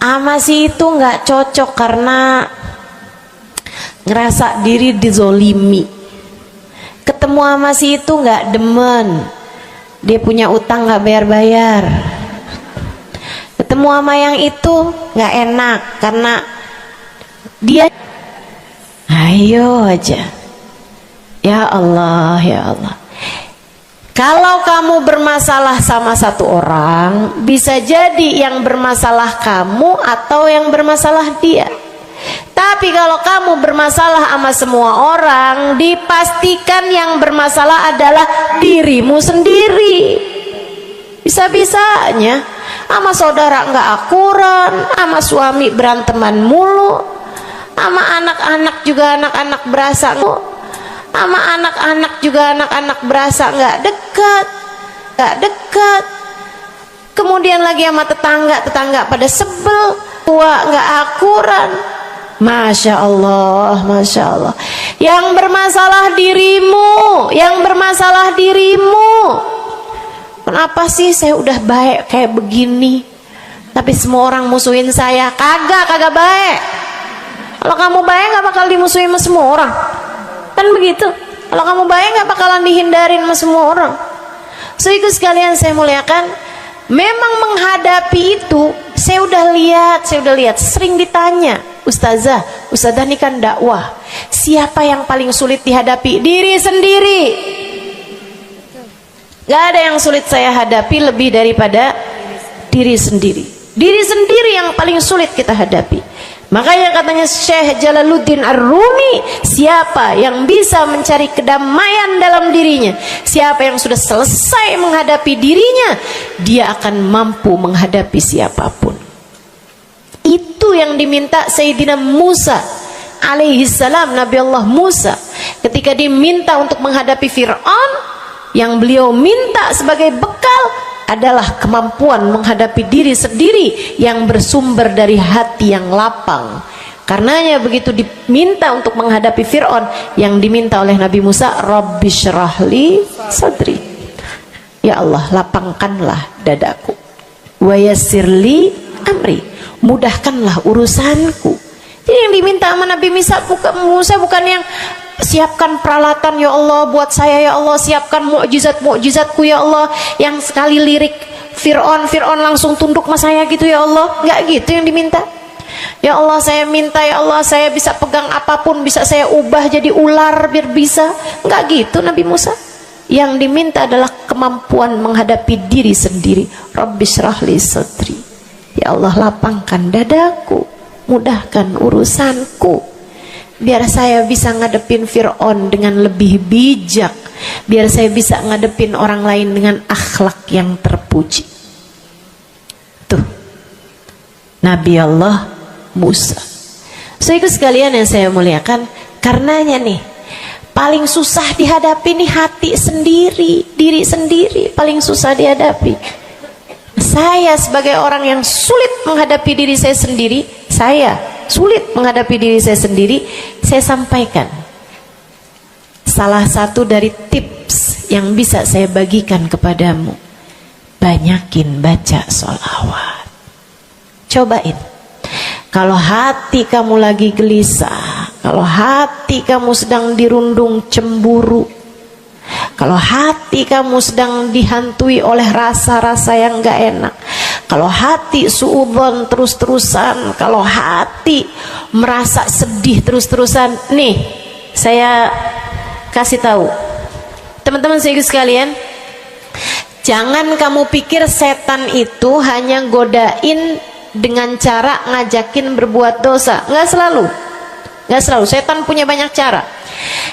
sama si itu nggak cocok karena ngerasa diri dizolimi. Ketemu sama si itu nggak demen, dia punya utang nggak bayar-bayar. Ketemu sama yang itu nggak enak karena dia, ayo aja. Ya Allah, ya Allah. Kalau kamu bermasalah sama satu orang, bisa jadi yang bermasalah kamu atau yang bermasalah dia. Tapi kalau kamu bermasalah sama semua orang, dipastikan yang bermasalah adalah dirimu sendiri. Bisa-bisanya sama saudara nggak akuran, sama suami beranteman mulu, sama anak-anak juga anak-anak berasa, sama anak-anak juga anak-anak berasa nggak dekat. Kemudian lagi sama tetangga pada sebel, tua nggak akuran. Masya Allah, Masya Allah. Yang bermasalah dirimu. Kenapa sih saya udah baik kayak begini, tapi semua orang musuhin saya? Kagak baik. Kalau kamu baik nggak bakal dimusuhin sama semua orang, kan begitu. Kalau kamu baik nggak bakalan dihindarin sama semua orang. So itu sekalian saya muliakan, memang menghadapi itu saya udah lihat, sering ditanya, Ustazah ini kan dakwah, siapa yang paling sulit dihadapi? Diri sendiri. Gak ada yang sulit saya hadapi lebih daripada diri sendiri. Diri sendiri yang paling sulit kita hadapi. Makanya katanya Syekh Jalaluddin Ar-Rumi, siapa yang bisa mencari kedamaian dalam dirinya, siapa yang sudah selesai menghadapi dirinya, dia akan mampu menghadapi siapapun. Itu yang diminta Sayyidina Musa alaihi salam, Nabi Allah Musa, ketika diminta untuk menghadapi Fir'aun, yang beliau minta sebagai bekal adalah kemampuan menghadapi diri sendiri yang bersumber dari hati yang lapang. Karenanya begitu diminta untuk menghadapi Fir'aun, yang diminta oleh Nabi Musa, Rabbi syrahli sadri, ya Allah lapangkanlah dadaku, wa yassirli amri, mudahkanlah urusanku. Jadi yang diminta sama Nabi Musa bukan yang siapkan peralatan ya Allah buat saya, ya Allah siapkan mukjizat-mukjizatku ya Allah, yang sekali lirik Fir'aun langsung tunduk sama saya gitu ya Allah. Enggak gitu yang diminta. Ya Allah saya minta, ya Allah saya bisa pegang apapun, bisa saya ubah jadi ular biar bisa. Enggak gitu Nabi Musa. Yang diminta adalah kemampuan menghadapi diri sendiri. Rabbi syrahli sadri, ya Allah lapangkan dadaku, mudahkan urusanku, biar saya bisa ngadepin Fir'aun dengan lebih bijak, biar saya bisa ngadepin orang lain dengan akhlak yang terpuji. Tuh Nabi Allah Musa. So itu sekalian yang saya muliakan, karenanya nih paling susah dihadapi nih hati sendiri, diri sendiri paling susah dihadapi. Saya sebagai orang yang sulit menghadapi diri saya sendiri, saya sampaikan salah satu dari tips yang bisa saya bagikan kepadamu: banyakin baca sholawat. Cobain. Kalau hati kamu lagi gelisah, kalau hati kamu sedang dirundung cemburu, kalau hati kamu sedang dihantui oleh rasa-rasa yang gak enak, kalau hati suudzon terus-terusan, kalau hati merasa sedih terus-terusan, nih saya kasih tahu teman-teman saya sekalian, jangan kamu pikir setan itu hanya godain dengan cara ngajakin berbuat dosa. Nggak selalu. Setan punya banyak cara.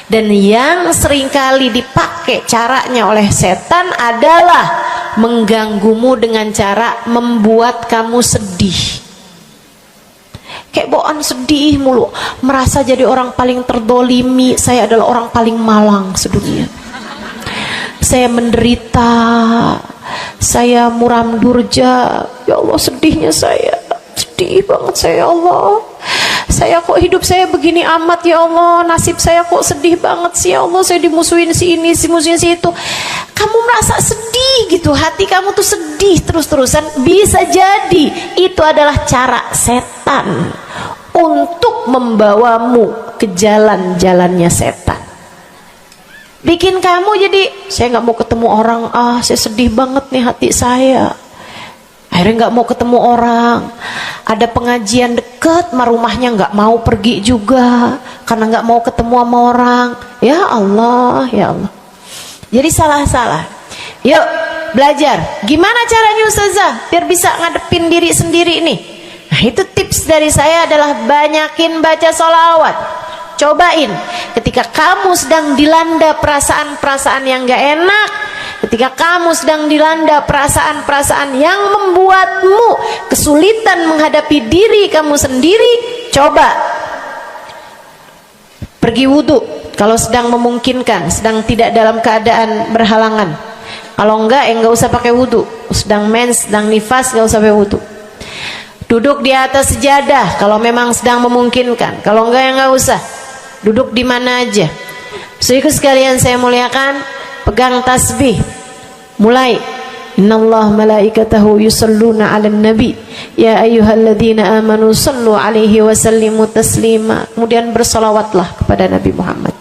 Dan yang seringkali dipakai caranya oleh setan adalah mengganggumu dengan cara membuat kamu sedih. Kayak bawaan sedih mulu, merasa jadi orang paling terdolimi. Saya adalah orang paling malang sedunia. Saya menderita, saya muram durja, ya Allah sedihnya saya, sedih banget saya, ya Allah saya kok hidup saya begini amat, ya Allah nasib saya kok sedih banget sih, ya Allah saya dimusuhin si ini, si musuhin si itu. Kamu merasa sedih gitu, hati kamu tuh sedih terus-terusan, bisa jadi itu adalah cara setan untuk membawamu ke jalan-jalannya setan, bikin kamu jadi saya nggak mau ketemu orang, saya sedih banget nih hati saya, akhirnya nggak mau ketemu orang. Ada pengajian deket sama rumahnya nggak mau pergi juga karena nggak mau ketemu sama orang. Ya Allah, ya Allah. Jadi salah-salah. Yuk belajar gimana caranya Ustazah biar bisa ngadepin diri sendiri nih. Nah itu tips dari saya adalah banyakin baca sholawat. Cobain ketika kamu sedang dilanda perasaan-perasaan yang gak enak, ketika kamu sedang dilanda perasaan-perasaan yang membuatmu kesulitan menghadapi diri kamu sendiri, coba pergi wudhu kalau sedang memungkinkan, sedang tidak dalam keadaan berhalangan. Kalau enggak enggak usah pakai wudhu, sedang mens, sedang nifas enggak usah pakai wudhu. Duduk di atas sejadah kalau memang sedang memungkinkan, kalau enggak ya enggak usah. Duduk di mana aja. Saudaraku sekalian saya muliakan, pegang tasbih. Mulai. Innallaha malaikatahu yusalluna 'alan nabi ya ayyuhalladzina amanu sallu 'alaihi wa sallimu taslima. Kemudian bersolawatlah kepada Nabi Muhammad.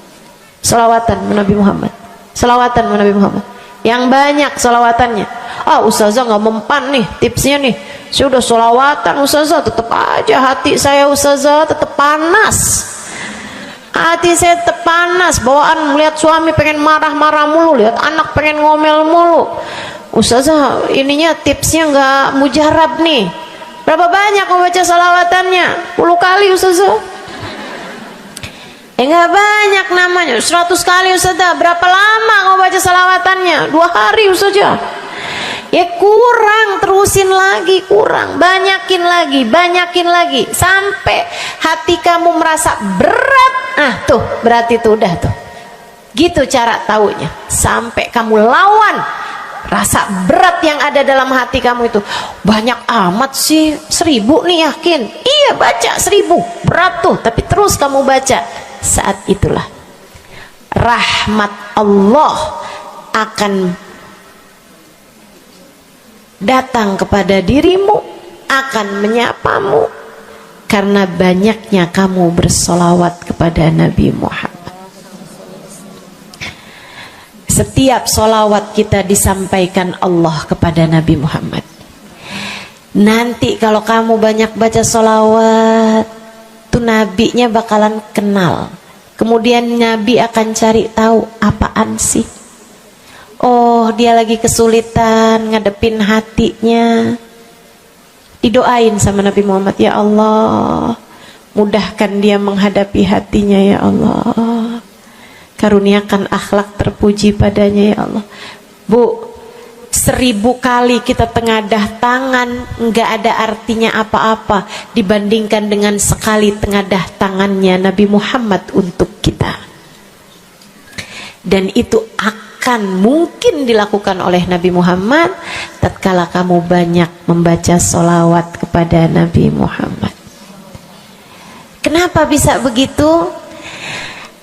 Selawatan Nabi Muhammad. Selawatan Nabi Muhammad. Yang banyak selawatannya. Ustazah nggak mempan nih tipsnya nih. Saya udah selawatan Ustazah, tetap aja hati saya Ustazah tetap panas. Hati saya tetap panas, bawaan melihat suami pengen marah-marah mulu, lihat anak pengen ngomel mulu. Ustazah ininya tipsnya nggak mujarab nih. Berapa banyak mau baca salawatannya? 10 kali Ustazah. Nggak banyak namanya, 100 kali Ustazah. Berapa lama mau baca salawatannya? 2 hari Ustazah. Ya kurang, terusin lagi, kurang, banyakin lagi sampai hati kamu merasa berat. Tuh berarti tuh udah tuh. Gitu cara taunya. Sampai kamu lawan rasa berat yang ada dalam hati kamu itu. Banyak amat sih, 1000 nih yakin. Iya baca 1000, berat tuh, tapi terus kamu baca. Saat itulah rahmat Allah akan datang kepada dirimu, akan menyapamu karena banyaknya kamu bersolawat kepada Nabi Muhammad. Setiap solawat kita disampaikan Allah kepada Nabi Muhammad. Nanti kalau kamu banyak baca solawat, tuh nabinya bakalan kenal. Kemudian Nabi akan cari tahu apaan sih. Oh, dia lagi kesulitan ngadepin hatinya. Didoain sama Nabi Muhammad, ya Allah, mudahkan dia menghadapi hatinya ya Allah. Karuniakan akhlak terpuji padanya ya Allah. Bu, 1000 kali kita tengadah tangan nggak ada artinya apa-apa dibandingkan dengan sekali tengadah tangannya Nabi Muhammad untuk kita. Dan itu akan mungkin dilakukan oleh Nabi Muhammad tatkala kamu banyak membaca sholawat kepada Nabi Muhammad. Kenapa bisa begitu?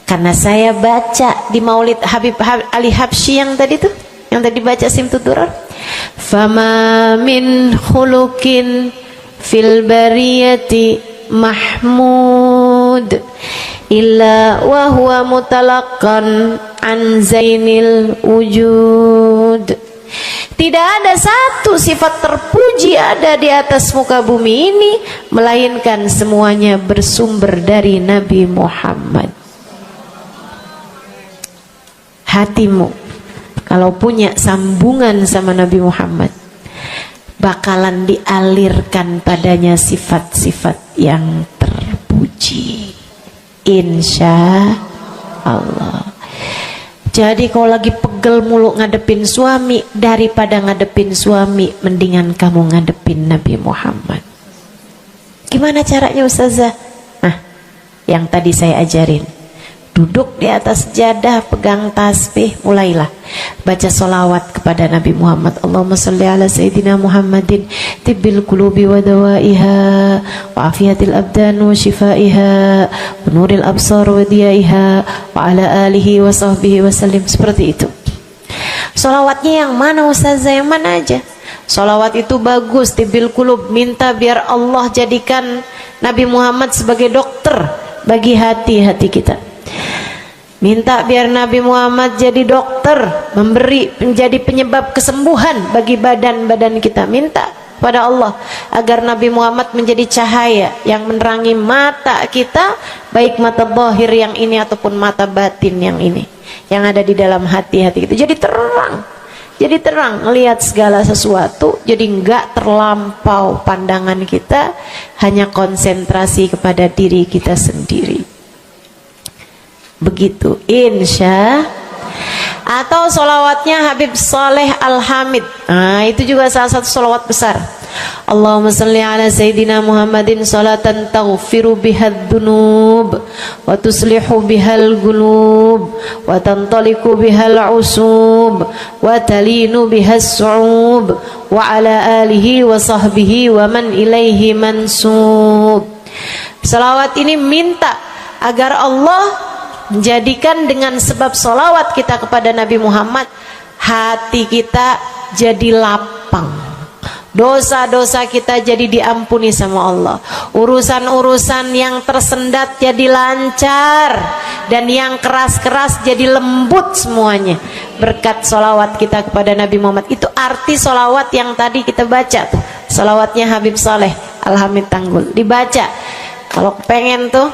Karena saya baca di Maulid Habib Ali Habsyi yang tadi tuh, yang tadi baca Simtud Durar. Fama min khuluqin fil bariyati mahmud illa wa huwa mutalaqqan an zainil wujud. Tidak ada satu sifat terpuji ada di atas muka bumi ini melainkan semuanya bersumber dari Nabi Muhammad. Hatimu kalau punya sambungan sama Nabi Muhammad bakalan dialirkan padanya sifat-sifat yang terpuji, insya Allah. Jadi kalau lagi pegel mulu ngadepin suami, daripada ngadepin suami mendingan kamu ngadepin Nabi Muhammad. Gimana caranya Ustazah? Nah, yang tadi saya ajarin. Duduk di atas sejadah, pegang tasbih, mulailah baca solawat kepada Nabi Muhammad. Allahumma salli ala Sayyidina Muhammadin tibbil qulubi wa dawaiha wa afiyatil abdan wa shifaiha wa nuril absar wa diyaiha wa ala alihi wa sahbihi wa sallim. Seperti itu. Solawatnya yang mana Ustazah? Yang mana aja? Solawat itu bagus, tibbil qulub, minta biar Allah jadikan Nabi Muhammad sebagai dokter bagi hati-hati kita. Minta biar Nabi Muhammad jadi dokter, menjadi penyebab kesembuhan bagi badan-badan kita. Minta pada Allah agar Nabi Muhammad menjadi cahaya yang menerangi mata kita, baik mata zahir yang ini ataupun mata batin yang ini, yang ada di dalam hati-hati kita. Jadi terang melihat segala sesuatu, jadi enggak terlampau pandangan kita, hanya konsentrasi kepada diri kita sendiri. Begitu, insya. Atau solawatnya Habib Saleh Al-Hamid. Nah, itu juga salah satu solawat besar. Allahumma salli ala Sayyidina Muhammadin salatan taghfiru bihad dunub wa tuslihu bihal gulub wa tantaliku bihal usub wa talinu bihas su'ub wa ala alihi wa sahbihi wa man ilaihi mansub. Salawat ini minta agar Allah menjadikan dengan sebab solawat kita kepada Nabi Muhammad, hati kita jadi lapang, dosa-dosa kita jadi diampuni sama Allah, urusan-urusan yang tersendat jadi lancar, dan yang keras-keras jadi lembut semuanya berkat solawat kita kepada Nabi Muhammad. Itu arti solawat yang tadi kita baca tuh, solawatnya Habib Saleh Al-Hamid Tanggul. Dibaca kalau pengen tuh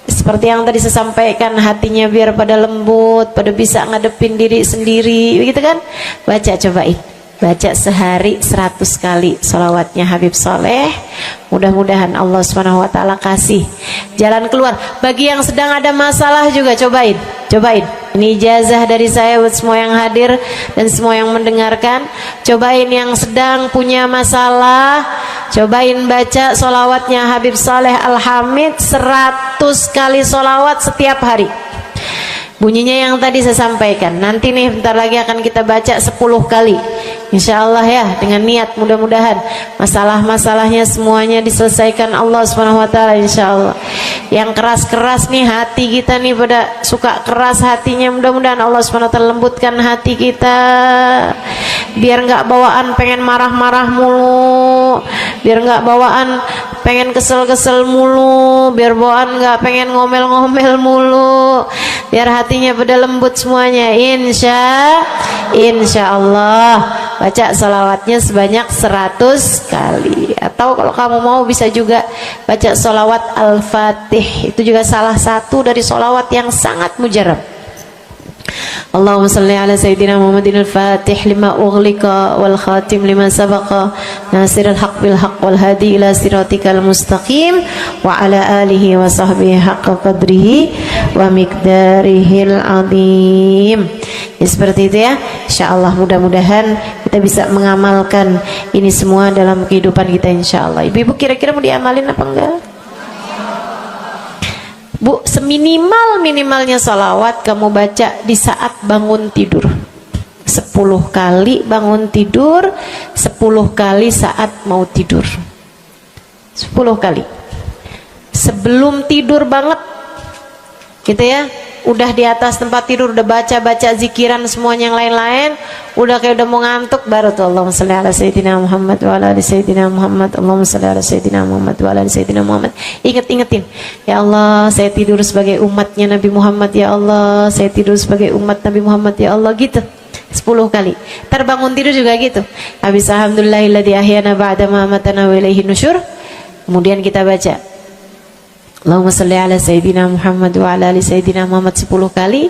seperti yang tadi saya sampaikan, hatinya biar pada lembut, pada bisa ngadepin diri sendiri, begitu kan? Baca, cobain. baca sehari 100 kali sholawatnya Habib Soleh. Mudah-mudahan Allah Subhanahu wa ta'ala kasih jalan keluar. Bagi yang sedang ada masalah juga cobain. Ini ijazah dari saya buat semua yang hadir dan semua yang mendengarkan. Cobain yang sedang punya masalah, cobain baca sholawatnya Habib Soleh Al-Hamid 100 kali sholawat setiap hari. Bunyinya yang tadi saya sampaikan. Nanti nih bentar lagi akan kita baca 10 kali. Insya Allah ya, dengan niat mudah-mudahan masalah-masalahnya semuanya diselesaikan Allah Subhanahu wa ta'ala, insya Allah. Yang keras-keras nih hati kita nih, pada suka keras hatinya, mudah-mudahan Allah Subhanahu wa ta'ala lembutkan hati kita, biar nggak bawaan pengen marah-marah mulu, biar nggak bawaan pengen kesel-kesel mulu, biar bawaan nggak pengen ngomel-ngomel mulu, biar hatinya pada lembut semuanya. Insya Allah baca salawatnya sebanyak 100 kali. Atau kalau kamu mau bisa juga baca salawat Al-Fatih, itu juga salah satu dari salawat yang sangat mujarab. Allahumma salli ala Sayyidina Muhammadin al-Fatih lima ughliqa wal khatim lima sabaqa nasirul haq bil haq wal hadi ila siratikal mustaqim wa ala alihi wa sahbihi haqqa qadrihi wa miqdarihil azim. Ya, seperti itu ya. Insyaallah mudah-mudahan kita bisa mengamalkan ini semua dalam kehidupan kita insyaallah. Ibu-ibu kira-kira mau diamalin apa enggak? Bu, seminimal-minimalnya salawat kamu baca di saat bangun tidur 10 kali bangun tidur, 10 kali saat mau tidur, 10 kali sebelum tidur banget gitu ya. Udah di atas tempat tidur udah baca-baca zikiran semuanya yang lain-lain, udah kayak udah mau ngantuk, baru tuh Allahumma shalli ala Sayyidina Muhammad wa ala ali Sayyidina Muhammad, Allahumma shalli ala Sayyidina Muhammad wa ala ali Sayyidina Muhammad. Ingetin, ya Allah saya tidur sebagai umatnya Nabi Muhammad, ya Allah saya tidur sebagai umat Nabi Muhammad, ya Allah, gitu 10 kali. Terbangun tidur juga gitu. Habis alhamdulillahilladzi ahyana ba'da ma amatana wa ilaihi nusyur. Kemudian kita baca Allahumma salli ala Sayyidina Muhammad wa ala ali Sayyidina Muhammad 10 kali.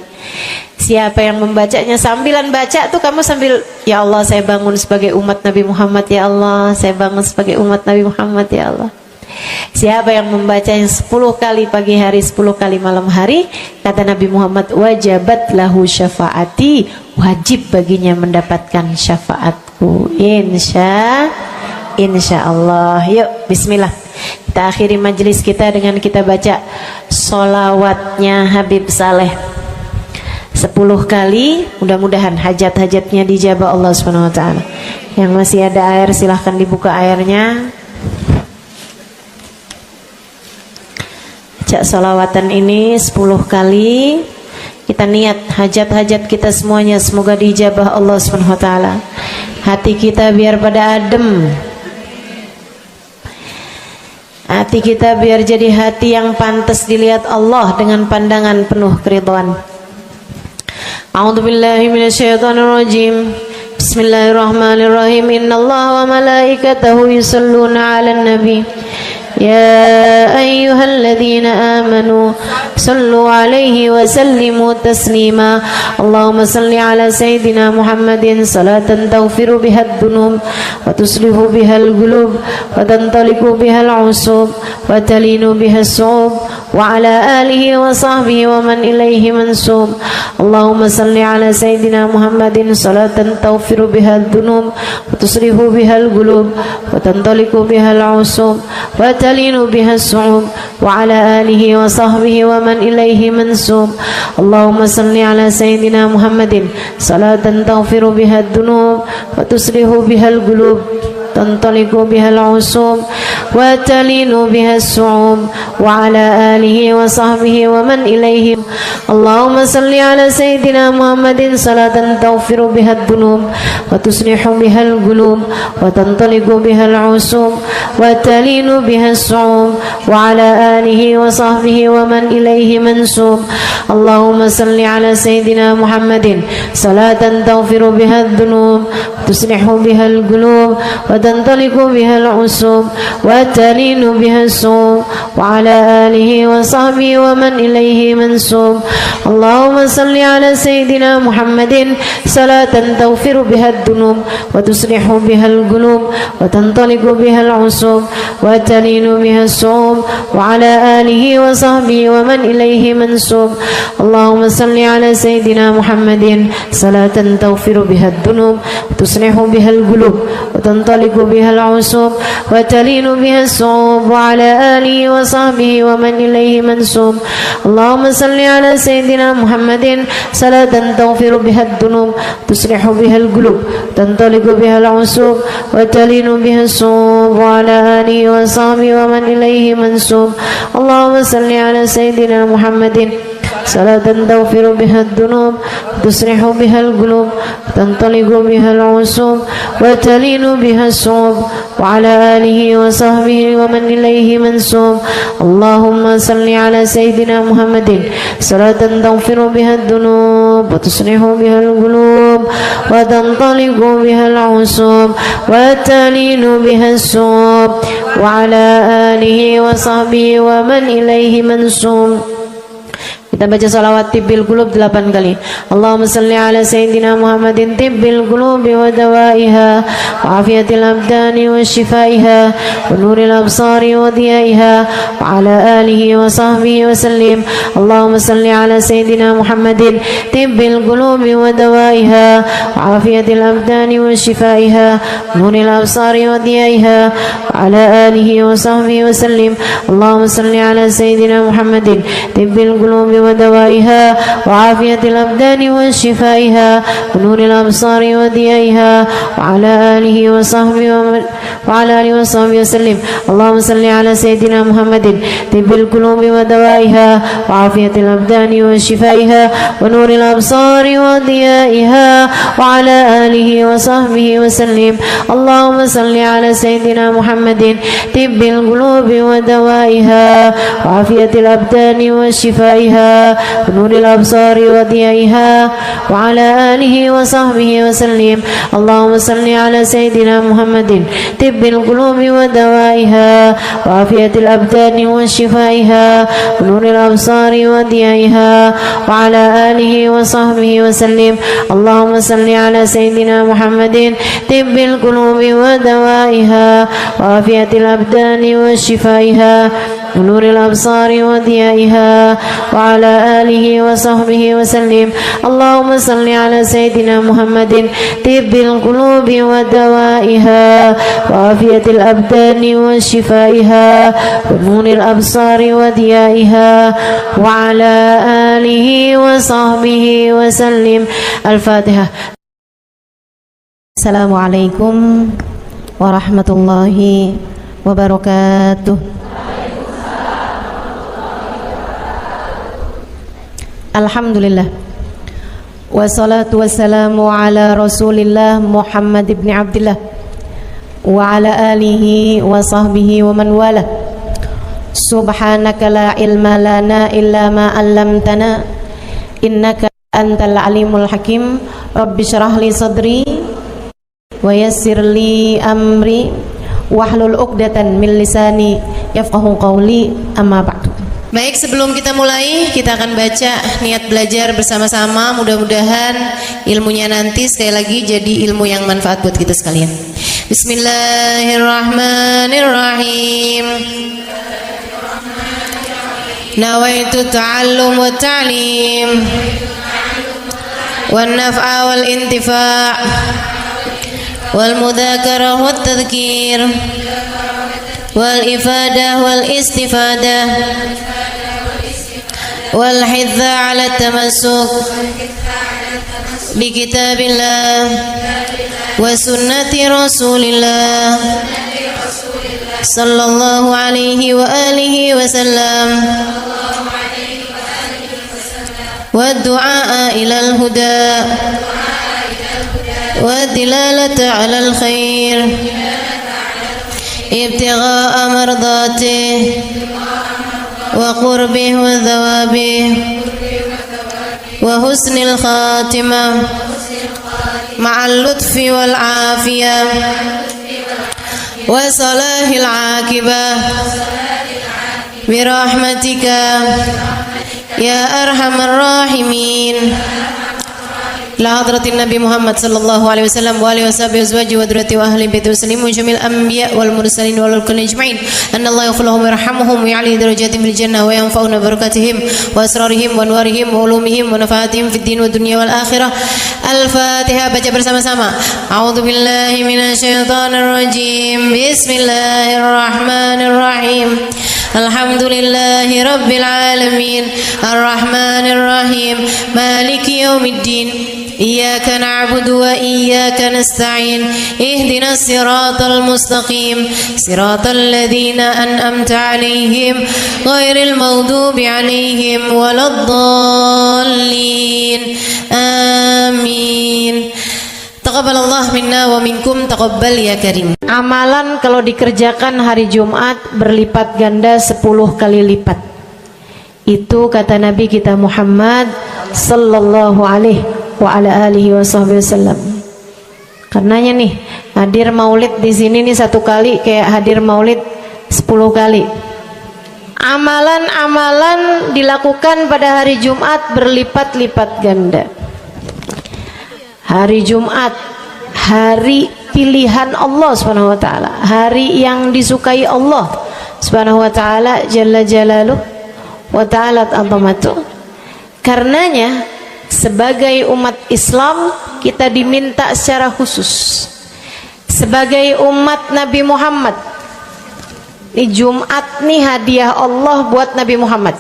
Siapa yang membacanya sambilan baca tuh kamu sambil, ya Allah saya bangun sebagai umat Nabi Muhammad, ya Allah saya bangun sebagai umat Nabi Muhammad, ya Allah. Siapa yang membacanya 10 kali pagi hari, 10 kali malam hari, kata Nabi Muhammad, wajabat lahu syafaati, wajib baginya mendapatkan syafaatku. Insya Allah. Yuk bismillah, kita akhiri majelis kita dengan kita baca sholawatnya Habib Saleh 10 kali. Mudah-mudahan hajat-hajatnya dijabah Allah Subhanahu wa ta'ala. Yang masih ada air silahkan dibuka airnya. Baca sholawatan ini 10 kali. Kita niat hajat-hajat kita semuanya semoga dijabah Allah Subhanahu wa ta'ala. Hati kita biar pada adem, hati kita biar jadi hati yang pantas dilihat Allah dengan pandangan penuh keridhaan. A'udzubillahi minasyaitonirrajim. Bismillahirrahmanirrahim. Innallaha wa malaikatahu yusholluna 'alan nabi. يا أيها الذين آمنوا صلوا عليه وسلموا تسليما اللهم صل على سيدنا محمد صلاة تغفر بها الذنوب وتصلح بها القلوب وتنطلق بها العصوب وتلين بها الصعوب وعلى آله وصحبه ومن إليه منسوب اللهم صل على سيدنا محمد صلاة تغفر بها الذنوب وتصلح بها القلوب وتنطلق بها العصوب وتلين بها الصعوب وعلى آله وصحبه ومن إليه منسوب اللهم صل على سيدنا محمد صلاة تغفر بها الذنوب وتصلح بها القلوب تنطلق بها العصوب وتلين بها الصعوب وعلى آله وصحبه ومن إليه اللهم صل على سيدنا محمد صلاة تغفر بها الذنوب وتصلح بها القلوب وتنطلق بها العصوب وتلين بها الصعوب وعلى آله وصحبه ومن إليه منسوب اللهم صل على سيدنا محمد صلاة تغفر بها الذنوب وتصلح بها القلوب وتنطلق بها العصوب وتلين بها الصوم وعلى آله وصحبه ومن إليه منسوب. اللهم صل على سيدنا محمد صلاة تغفر بها الذنوب وتصلح بها القلوب وتنطلق بها العصوب وتلين بها الصوم وعلى آله وصحبه ومن إليه منسوب. اللهم صل على سيدنا محمد صلاة تغفر بها الذنوب وتصلح بها القلوب وتنطلق بها العصوب وتلين بها الصوم وعلى آله وصحبه ومن إليه منسوب. اللهم صل على سيدنا محمد صلاة تغفر بها الذنوب تصلح بها القلوب تنطلق بها العصوب وتلين بها الصوم وعلى آله وصحبه ومن إليه منسوب. اللهم صل على سيدنا محمد صلاة تغفر بها الذنوب تصلح بها القلوب تنطلق بها العصوب وتلين بها الصوم وعلى آله وصحبه ومن إليه منسوب. اللهم صل على سيدنا محمد صلاة تغفر بها الذنوب وتصلح بها القلوب وتنطلق بها العصوب وتلين بها الصوم وعلى آله وصحبه ومن إليه منسوب. Kita baca salawat tibbil qulub 8 kali. Allahumma salli ala sayyidina Muhammadin tibbil qulubi wa dawaiha wa afiyatil abdani wa shifaiha wa nuril absari wa diyaiha wa ala alihi wa sahbihi wa sallim. Allahumma salli ala sayyidina Muhammadin tibbil qulubi wa dawaiha wa afiyatil abdani wa shifaiha wa nuril absari wa diyaiha wa ala alihi wa sahbihi wa sallim. Allahumma salli ala sayyidina Muhammadin tibbil qulubi ودوائها وعافية الأبدان وشفائها ونور الأبصار وضيائها وعلى آله وصحبه وسلم. اللهم صل على سيدنا محمد طب القلوب ودوائها وعافية الأبدان وشفائها ونور الأبصار وضيائها وعلى آله وصحبه وسلم. اللهم صل على سيدنا محمد طب القلوب ودوائها وعافية الأبدان وشفائها ونور الأبصار وضيائها وعلى آله وصحبه وسلم. اللهم صل على سيدنا محمد طب القلوب ودوائها وعافية الأبدان وشفائها ونور الأبصار وضيائها وعلى آله وصحبه وسلم. اللهم صل على سيدنا محمد طب القلوب ودوائها وعافية الأبدان وشفائها ونور الأبصار وضيائها وعلى آله وصحبه وسلم. اللهم صل على سيدنا محمد طب القلوب ودوائها وعافية الأبدان وشفائها ونور الأبصار وضيائها وعلى آله وصحبه وسلم. الفاتحة. السلام عليكم ورحمة الله وبركاته. Alhamdulillah wassalatu wassalamu ala rasulillah Muhammad ibn Abdillah wa ala alihi wa sahbihi wa man wala. Subhanaka la ilma lana illa ma 'allamtana innaka antal alimul hakim. Rabbi syrah li sadri wa yassir li amri wahlul 'uqdatan min lisani yafqahu qawli. Amma ba'du. Baik, sebelum kita mulai, kita akan baca niat belajar bersama-sama. Mudah-mudahan ilmunya nanti sekali lagi jadi ilmu yang manfaat buat kita sekalian. Bismillahirrahmanirrahim. Nawaitu ta'allum wa ta'lim wan naf'a wal intifa' wal mudzakarah wat tadhkir wal ifadah wal istifadah wal hidza ala tamassuk bi kitabillah wa sunnati rasulillah sallallahu alaihi wa alihi wa sallam wa du'a ila al huda wa dilalata ala al khair ابتغاء مرضاته وقربه وثوابه وحسن الخاتمة مع اللطف والعافية وصلاح العاقبة برحمتك يا أرحم الراحمين. لحضرة النبي محمد صلى الله عليه وسلم وآله وصحبه وأزواجه وذريته وأهل بيته وسلم وجميع الأنبياء والمرسلين والكل أجمعين أن الله يغفر لهم ويرحمهم ويعلي درجاتهم في الجنة وينفعنا ببركاتهم وأسرارهم وأنوارهم وعلومهم ونفعاتهم في الدين والدنيا والآخرة. الفاتحة. Baca bersama-sama. A'udzu billahi minasyaitonir rajim. Bismillahirrahmanirrahim. Alhamdulillahi rabbil alamin. Arrahmanir rahim. Maliki yaumiddin. Iyyaka na'budu wa iyyaka nasta'in. Ihdinas siratal mustaqim. Siratal ladzina an'amta 'alaihim ghairil maghdubi 'alaihim waladdallin. Amin. Taqabbalallah minna wa minkum, taqabbal ya karim. Amalan kalau dikerjakan hari Jumat berlipat ganda 10 kali lipat. Itu kata Nabi kita Muhammad sallallahu alaihi wa ala alihi wasallam. Karenanya nih, hadir maulid di sini nih 1 kali kayak hadir maulid 10 kali. Amalan-amalan dilakukan pada hari Jumat berlipat-lipat ganda. Hari Jumat, hari pilihan Allah Subhanahu wa taala, hari yang disukai Allah Subhanahu wa taala jalla jalaluh wa ta'alat azamatuh. Karenanya sebagai umat Islam kita diminta secara khusus sebagai umat Nabi Muhammad. Di Jumat nih hadiah Allah buat Nabi Muhammad.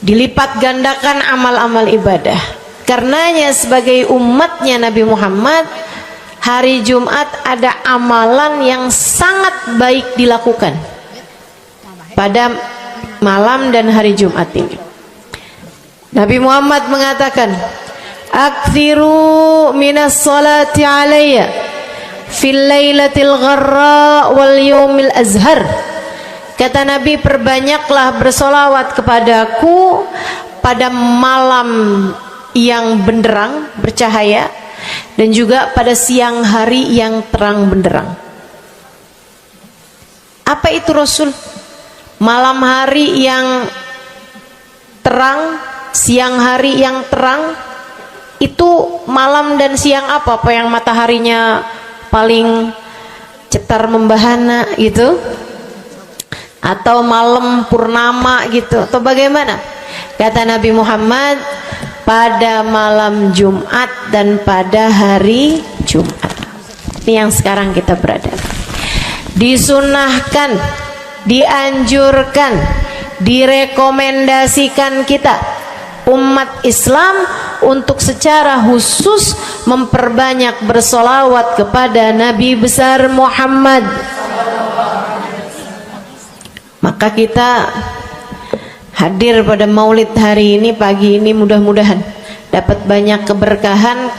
Dilipat gandakan amal-amal ibadah. Karenanya sebagai umatnya Nabi Muhammad, hari Jumat ada amalan yang sangat baik dilakukan pada malam dan hari Jumat ini. Nabi Muhammad mengatakan, "Aktsiru minas salati alayya fil lailatil gharra wal yaumil azhar." Kata Nabi, perbanyaklah bersolawat kepadaku pada malam yang benderang, bercahaya, dan juga pada siang hari yang terang benderang. Apa itu Rasul? Malam hari yang terang, siang hari yang terang. Itu malam dan siang apa? Apa yang mataharinya paling cetar membahana gitu? Atau malam purnama gitu? Atau bagaimana? Kata Nabi Muhammad, pada malam Jumat dan pada hari Jumat. Ini yang sekarang kita berada. Disunahkan, dianjurkan, direkomendasikan kita umat Islam untuk secara khusus memperbanyak bersolawat kepada Nabi besar Muhammad. Maka kita hadir pada maulid hari ini, pagi ini, mudah-mudahan dapat banyak keberkahan.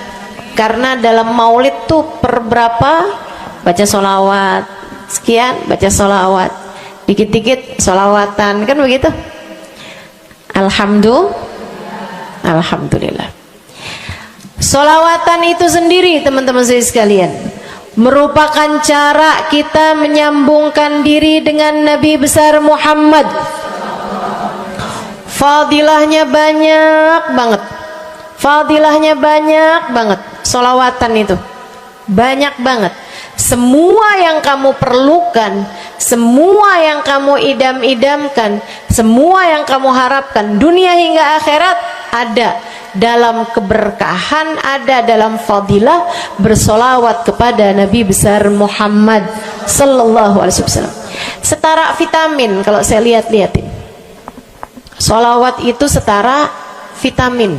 Karena dalam maulid tuh per berapa baca solawat, sekian baca solawat, dikit-dikit solawatan, kan begitu. Alhamdulillah. Solawatan itu sendiri teman-teman saya sekalian merupakan cara kita menyambungkan diri dengan Nabi besar Muhammad. Fadilahnya banyak banget. Fadilahnya banyak banget. Solawatan itu banyak banget. Semua yang kamu perlukan, semua yang kamu idam-idamkan, semua yang kamu harapkan dunia hingga akhirat ada dalam keberkahan, ada dalam fadilah bersolawat kepada Nabi besar Muhammad sallallahu alaihi wasallam. Setara vitamin kalau saya lihat-lihatin. Solawat itu setara vitamin.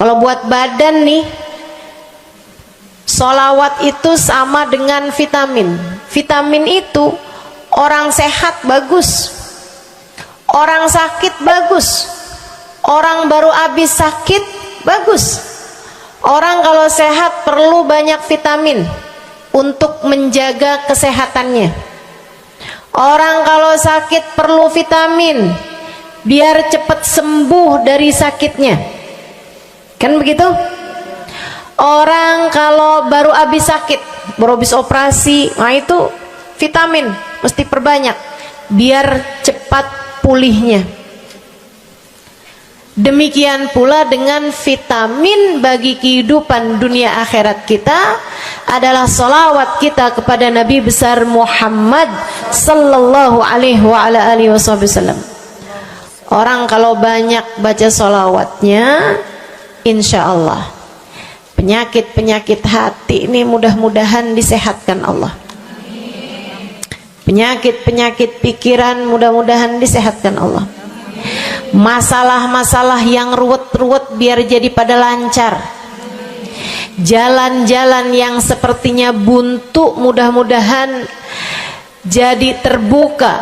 Kalau buat badan nih, solawat itu sama dengan vitamin. Vitamin itu orang sehat bagus, orang sakit bagus, orang baru habis sakit bagus. Orang kalau sehat perlu banyak vitamin untuk menjaga kesehatannya. Orang kalau sakit perlu vitamin biar cepat sembuh dari sakitnya, kan begitu? Orang kalau baru habis sakit, baru habis operasi, nah itu vitamin mesti perbanyak biar cepat pulihnya. Demikian pula dengan vitamin bagi kehidupan dunia akhirat kita adalah salawat kita kepada Nabi besar Muhammad sallallahu alaihi wasallam. Orang kalau banyak baca salawatnya, insya Allah penyakit-penyakit hati ini mudah-mudahan disehatkan Allah. Penyakit-penyakit pikiran mudah-mudahan disehatkan Allah. Masalah-masalah yang ruwet-ruwet biar jadi pada lancar. Jalan-jalan yang sepertinya buntu mudah-mudahan jadi terbuka.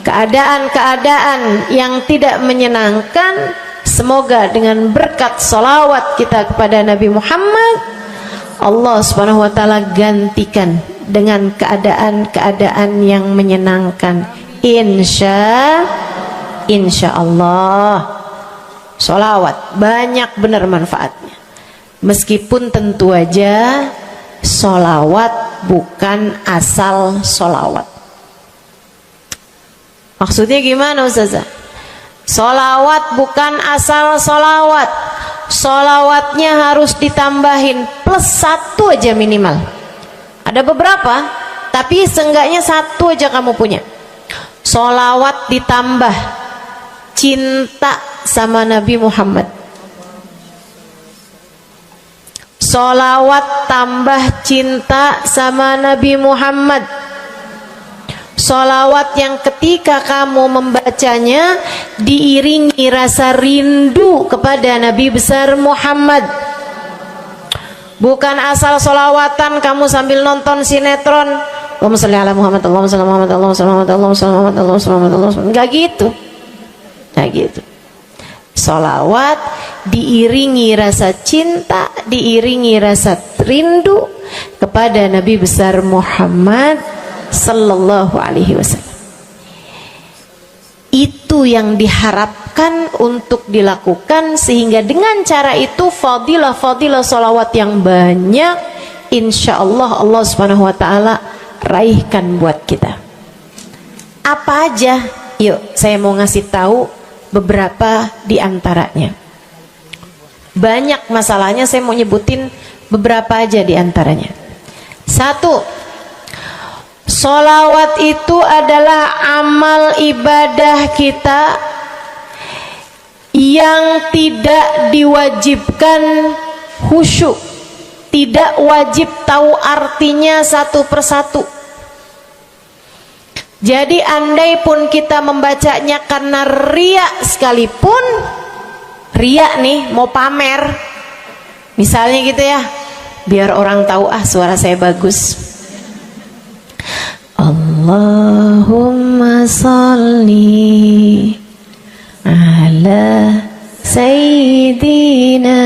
Keadaan-keadaan yang tidak menyenangkan, semoga dengan berkat salawat kita kepada Nabi Muhammad, Allah subhanahu wa ta'ala gantikan dengan keadaan-keadaan yang menyenangkan. Insya Allah. Sholawat banyak benar manfaatnya. Meskipun tentu aja sholawat bukan asal sholawat. Maksudnya gimana Ustazah? Sholawat bukan asal sholawat. Sholawatnya harus ditambahin plus 1 aja minimal. Ada beberapa, tapi seenggaknya 1 aja kamu punya. Sholawat ditambah cinta sama Nabi Muhammad. Sholawat tambah cinta sama Nabi Muhammad. Sholawat yang ketika kamu membacanya diiringi rasa rindu kepada Nabi besar Muhammad. Bukan asal sholawatan kamu sambil nonton sinetron, Allahumma sholli ala Muhammad, Allahumma sholli ala Muhammad, Allahumma sholli ala Muhammad, Allahumma sholli ala Muhammad, Allahumma sholli ala Muhammad. Enggak gitu. Nah gitu. Sholawat diiringi rasa cinta, diiringi rasa rindu kepada Nabi besar Muhammad sallallahu alaihi wasallam. Itu yang diharapkan untuk dilakukan, sehingga dengan cara itu fadilah-fadilah sholawat yang banyak insya Allah Allah subhanahu wa ta'ala raihkan buat kita. Apa aja? Yuk saya mau ngasih tahu beberapa di antaranya. Banyak masalahnya, saya mau nyebutin beberapa aja di antaranya. 1, sholawat itu adalah amal ibadah kita yang tidak diwajibkan khusyuk, tidak wajib tahu artinya satu persatu. Jadi andai pun kita membacanya karena riya sekalipun, riya nih mau pamer, misalnya gitu ya, biar orang tahu suara saya bagus. Allahumma sholli ala sayyidina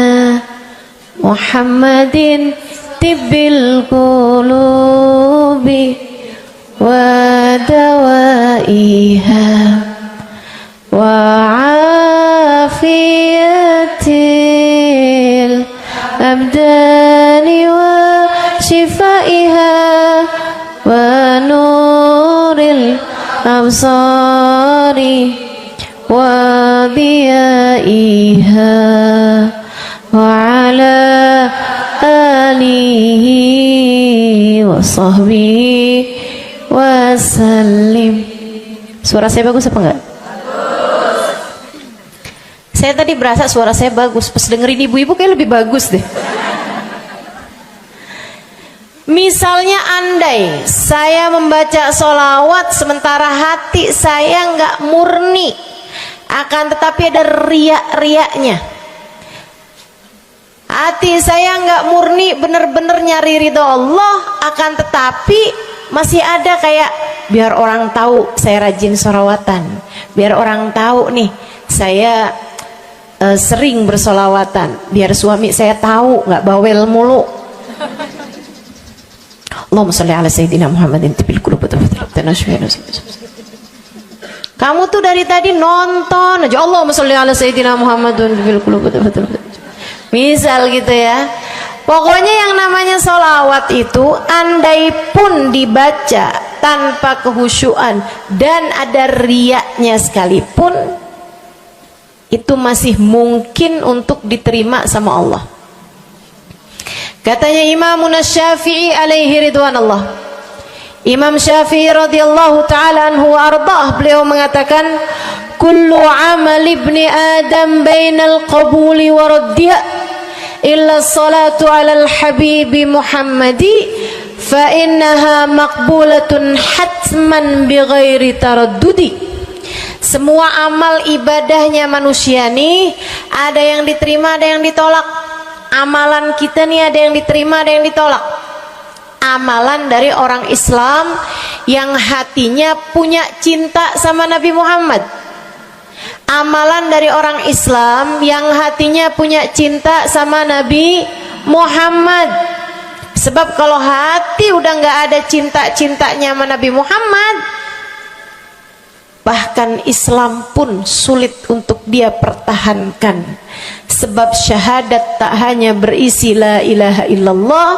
Muhammadin tibbil qulubi wa dawaiha wa afiyatil abdani wa shifaiha wa nuril absari wa biyaiha wa ala alihi wa sahbihi wasallim. Suara saya bagus apa enggak? Bagus. Saya tadi berasa suara saya bagus, pas dengerin ibu-ibu kayak lebih bagus deh. Misalnya andai saya membaca sholawat sementara hati saya nggak murni, akan tetapi ada riak-riaknya. Hati saya nggak murni bener-bener nyari ridho Allah, akan tetapi masih ada kayak biar orang tahu saya rajin sholawatan, biar orang tahu nih saya sering bersolawatan, biar suami saya tahu nggak bawel mulu. Allahumma sholli ala sayyidina Muhammadin tibil qulub. Kamu tuh dari tadi nonton aja Allahumma sholli ala sayyidina Muhammadin tibil qulub. Misal gitu ya, Pokoknya yang namanya sholawat itu andai pun dibaca tanpa kehusyuan dan ada riyaknya sekalipun, itu masih mungkin untuk diterima sama Allah. Katanya Imam Syafi'i alaihi ridwanallah, Imam Syafi'i radhiyallahu ta'ala anhu wa ardhah, beliau mengatakan kullu amal ibni adam bainal qabuli wa raddiha illa salatu ala al-habibi Muhammadi fa innaha maqbulatun hatman bighairi taraddudi. Semua amal ibadahnya manusia nih ada yang diterima, ada yang ditolak. Amalan kita nih ada yang diterima, ada yang ditolak. Amalan dari orang Islam yang hatinya punya cinta sama Nabi Muhammad, amalan dari orang Islam yang hatinya punya cinta sama Nabi Muhammad. Sebab kalau hati udah nggak ada cinta-cintanya sama Nabi Muhammad, bahkan Islam pun sulit untuk dia pertahankan. Sebab syahadat tak hanya berisi la ilaha illallah,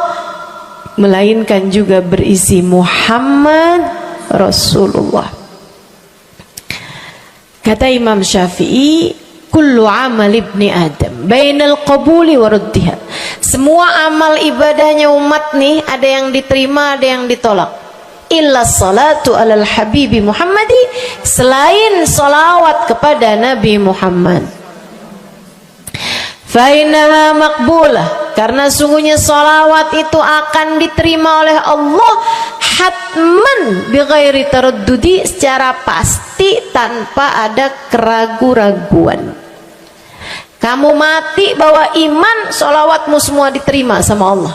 melainkan juga berisi Muhammad Rasulullah. Kata Imam Syafi'i, kullu amal ibni adam bainal qabuli wa raddiha. Semua amal ibadahnya umat nih ada yang diterima, ada yang ditolak. Illa salatu alal habibi Muhammadi, selain salawat kepada Nabi Muhammad. Fa innaha maqbulah, karena sungguhnya salawat itu akan diterima oleh Allah hatman bighairi taraddudi, secara pasti tanpa ada keraguan-raguan. Kamu mati bawa iman, salawatmu semua diterima sama Allah.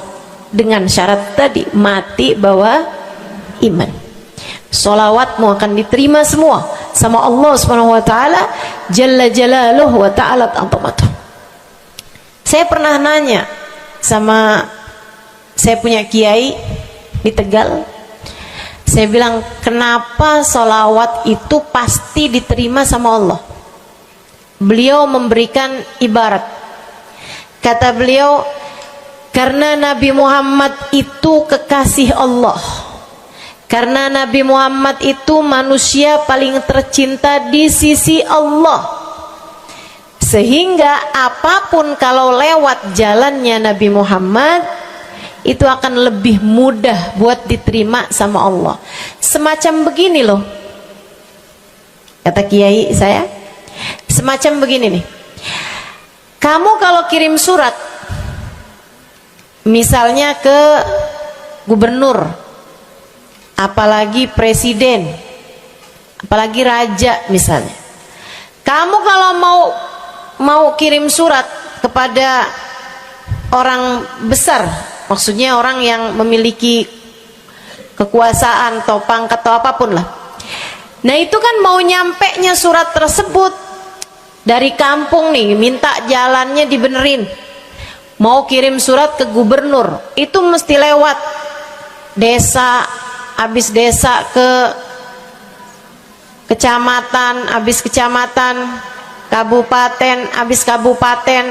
Dengan syarat tadi, mati bawa iman, salawatmu akan diterima semua sama Allah Subhanahu wa taala jalla jalaluhu wa ta'ala azamatuh. Saya pernah nanya sama, saya punya kiai di Tegal, saya bilang, kenapa sholawat itu pasti diterima sama Allah? Beliau memberikan ibarat, kata beliau, karena Nabi Muhammad itu kekasih Allah, karena Nabi Muhammad itu manusia paling tercinta di sisi Allah, sehingga apapun kalau lewat jalannya Nabi Muhammad itu akan lebih mudah buat diterima sama Allah. Semacam begini loh, kata kiai saya, semacam begini nih, kamu kalau kirim surat misalnya ke gubernur, apalagi presiden, apalagi raja misalnya, kamu kalau mau kirim surat kepada orang besar, maksudnya orang yang memiliki kekuasaan atau pangkat atau apapun lah, nah itu kan mau nyampenya surat tersebut dari kampung nih, minta jalannya dibenerin, mau kirim surat ke gubernur, itu mesti lewat desa, habis desa ke kecamatan, habis kecamatan, kabupaten, habis kabupaten,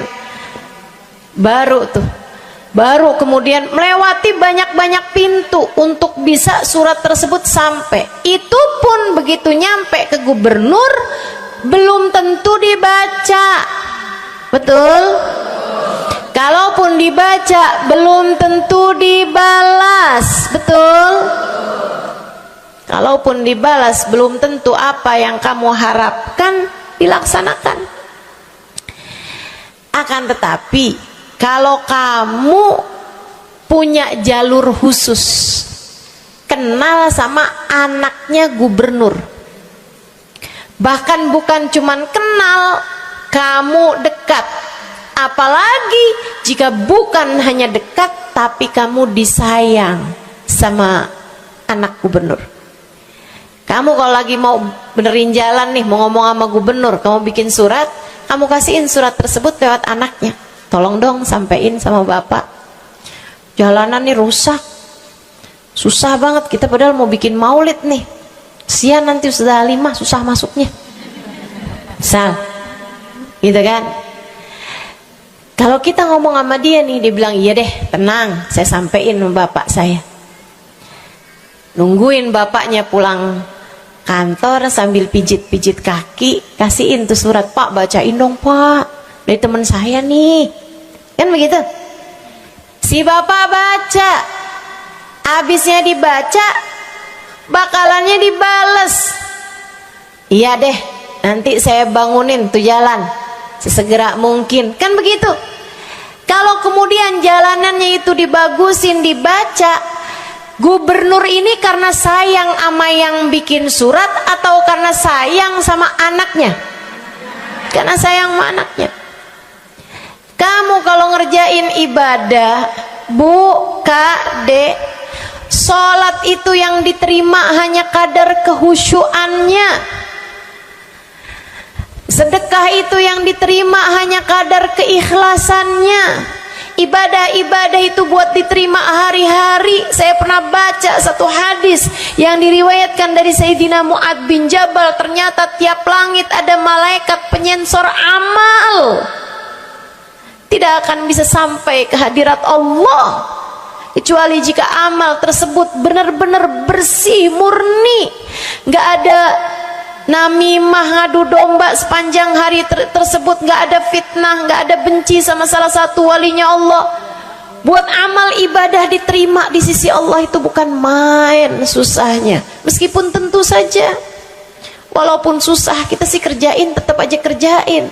baru kemudian melewati banyak-banyak pintu untuk bisa surat tersebut sampai. Itu pun begitu nyampe ke gubernur belum tentu dibaca, betul? Kalaupun dibaca belum tentu dibalas, betul? Kalaupun dibalas belum tentu apa yang kamu harapkan dilaksanakan. Akan tetapi kalau kamu punya jalur khusus, kenal sama anaknya gubernur, bahkan bukan cuman kenal, kamu dekat, apalagi jika bukan hanya dekat tapi kamu disayang sama anak gubernur. Kamu kalau lagi mau benerin jalan nih, mau ngomong sama gubernur, kamu bikin surat, kamu kasihin surat tersebut lewat anaknya, tolong dong sampein sama bapak, jalanan nih rusak, susah banget, kita padahal mau bikin maulid nih, sian nanti sudah 5 susah masuknya, misal gitu kan. Kalau kita ngomong sama dia nih, dia bilang iya deh, tenang, saya sampein sama bapak saya. Nungguin bapaknya pulang kantor sambil pijit-pijit kaki, kasihin tuh surat, Pak bacain dong Pak, dari teman saya nih, kan begitu. Si bapak baca, habisnya dibaca, bakalannya dibales, iya deh, nanti saya bangunin tuh jalan sesegera mungkin, kan begitu. Kalau kemudian jalanannya itu dibagusin, dibaca, gubernur ini karena sayang sama yang bikin surat atau karena sayang sama anaknya? Karena sayang sama anaknya. Kamu kalau ngerjain ibadah, Bu, Kak, Dek, sholat itu yang diterima hanya kadar kehusyuannya. Sedekah itu yang diterima hanya kadar keikhlasannya. Ibadah-ibadah itu buat diterima hari-hari. Saya pernah baca satu hadis yang diriwayatkan dari Sayyidina Mu'ad bin Jabal. Ternyata tiap langit ada malaikat penyensor amal, tidak akan bisa sampai ke hadirat Allah kecuali jika amal tersebut benar-benar bersih, murni, nggak ada namimah, ngadu domba sepanjang hari tersebut, nggak ada fitnah, nggak ada benci sama salah satu walinya Allah. Buat amal ibadah diterima di sisi Allah itu bukan main susahnya. Meskipun tentu saja walaupun susah, kita sih kerjain, tetap aja kerjain.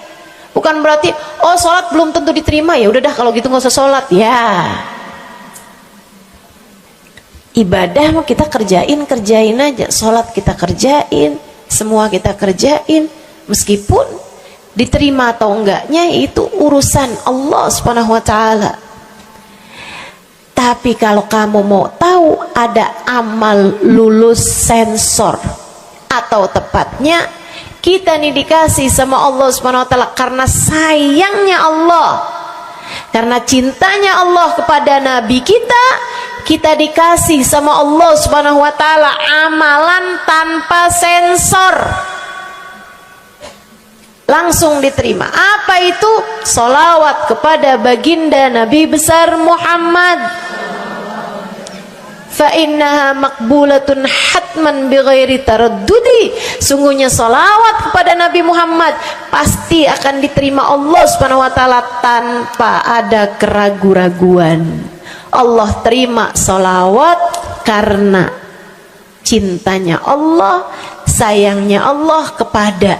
Bukan berarti oh sholat belum tentu diterima, ya udah dah kalau gitu nggak usah sholat. Ya, ibadah mau kita kerjain aja, sholat kita kerjain, semua kita kerjain, meskipun diterima atau enggaknya itu urusan Allah Subhanahu wa taala. Tapi kalau kamu mau tahu, ada amal lulus sensor, atau tepatnya kita nih dikasih sama Allah Subhanahu wa taala karena sayangnya Allah, karena cintanya Allah kepada nabi kita, kita dikasih sama Allah Subhanahu wa taala amalan tanpa sensor, langsung diterima. Apa itu? Sholawat kepada baginda Nabi besar Muhammad. Fa innaha maqbulatun hatman bighairi taraddudi. Sungguhnya sholawat kepada Nabi Muhammad pasti akan diterima Allah Subhanahu wa taala tanpa ada keraguan-raguan. Allah terima sholawat karena cintanya Allah, sayangnya Allah kepada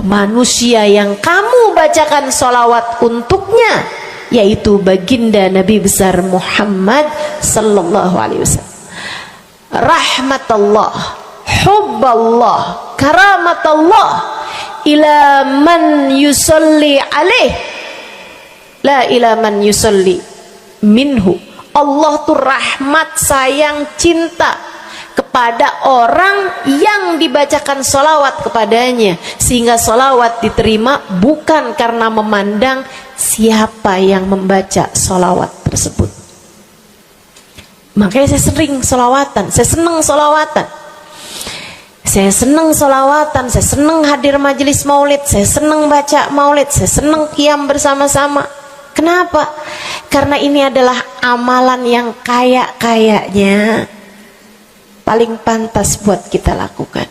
manusia yang kamu bacakan sholawat untuknya, yaitu baginda Nabi besar Muhammad sallallahu alaihi wasallam. Rahmatullah, hubballah, karamatullah ila man yusalli alaih, la ila man yusalli minhu. Allah tuh rahmat, sayang, cinta kepada orang yang dibacakan sholawat kepadanya, sehingga sholawat diterima bukan karena memandang siapa yang membaca sholawat tersebut. Makanya saya sering sholawatan, saya senang sholawatan, saya senang sholawatan, saya senang hadir majelis maulid, saya senang baca maulid, saya senang qiyam bersama-sama. Kenapa? Karena ini adalah amalan yang kayaknya paling pantas buat kita lakukan.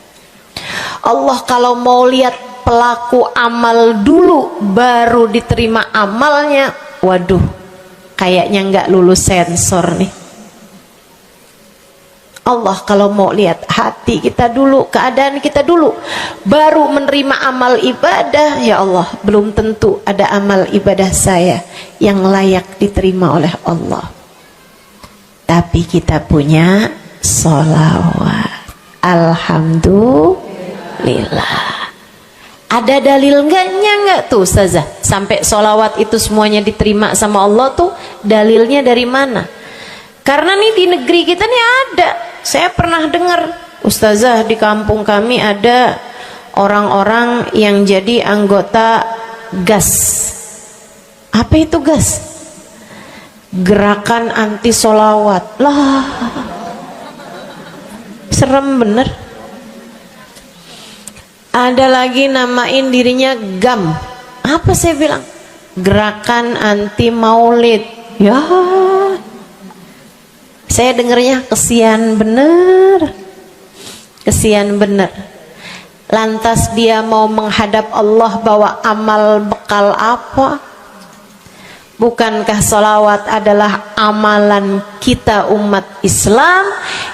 Allah kalau mau lihat pelaku amal dulu baru diterima amalnya, waduh, kayaknya nggak lulus sensor nih. Allah kalau mau lihat hati kita dulu, keadaan kita dulu, baru menerima amal ibadah, ya Allah, belum tentu ada amal ibadah saya yang layak diterima oleh Allah. Tapi kita punya sholawat, alhamdulillah. Ada dalil enggak tuh Ustazah sampai sholawat itu semuanya diterima sama Allah tuh? Dalilnya dari mana? Karena nih di negeri kita nih ada, saya pernah dengar Ustazah, di kampung kami ada orang-orang yang jadi anggota GAS. Apa itu GAS? Gerakan anti sholawat. Lah, serem bener. Ada lagi namain dirinya GAM. Apa saya bilang? gerakan anti maulid. Ya, saya dengernya kesian bener, kesian bener. Lantas dia mau menghadap Allah bawa amal bekal apa? Bukankah sholawat adalah amalan kita umat Islam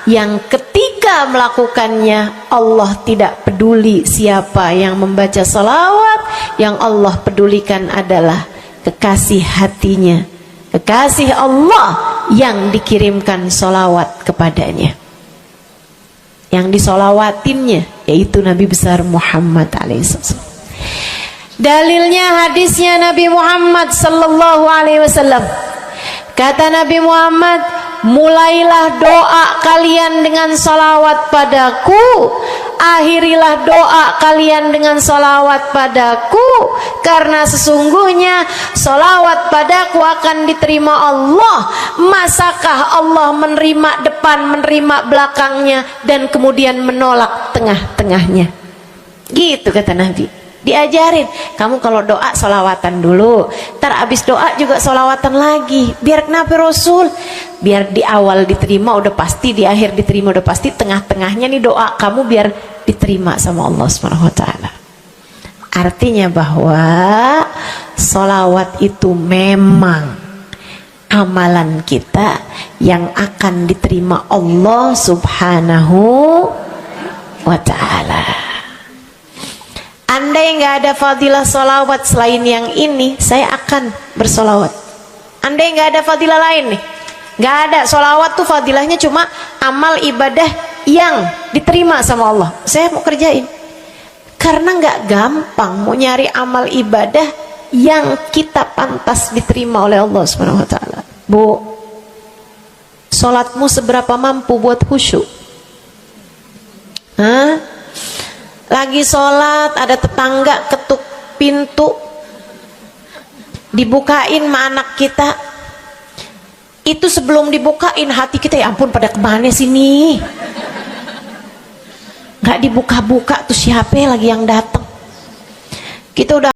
yang ketika melakukannya Allah tidak peduli siapa yang membaca sholawat, yang Allah pedulikan adalah kekasih hatinya, kekasih Allah yang dikirimkan sholawat kepadanya, yang disolawatinnya yaitu Nabi besar Muhammad alaihissalam. Dalilnya hadisnya Nabi Muhammad sallallahu alaihi wasallam. Kata Nabi Muhammad, mulailah doa kalian dengan salawat padaku, akhirilah doa kalian dengan salawat padaku, karena sesungguhnya salawat padaku akan diterima Allah. Masakah Allah menerima depan, menerima belakangnya, dan kemudian menolak tengah-tengahnya? Gitu kata Nabi. Diajarin, kamu kalau doa solawatan dulu, ntar abis doa juga solawatan lagi. Biar kenapa Rasul? Biar di awal diterima udah pasti, di akhir diterima udah pasti, tengah-tengahnya nih doa kamu biar diterima sama Allah SWT. Artinya bahwa solawat itu memang amalan kita yang akan diterima Allah Subhanahu wa ta'ala. Andai nggak ada fadilah solawat selain yang ini, saya akan bersolawat. Andai nggak ada fadilah lain nih, nggak ada solawat tuh fadilahnya cuma amal ibadah yang diterima sama Allah, saya mau kerjain. Karena nggak gampang mau nyari amal ibadah yang kita pantas diterima oleh Allah Subhanahu Wa Taala. Bu, solatmu seberapa mampu buat khusyuk? Hah? Lagi sholat ada tetangga ketuk pintu, dibukain sama anak kita. Itu sebelum dibukain hati kita, ya ampun pada kemana sini? Gak dibuka-buka tuh siapa lagi yang datang? Kita udah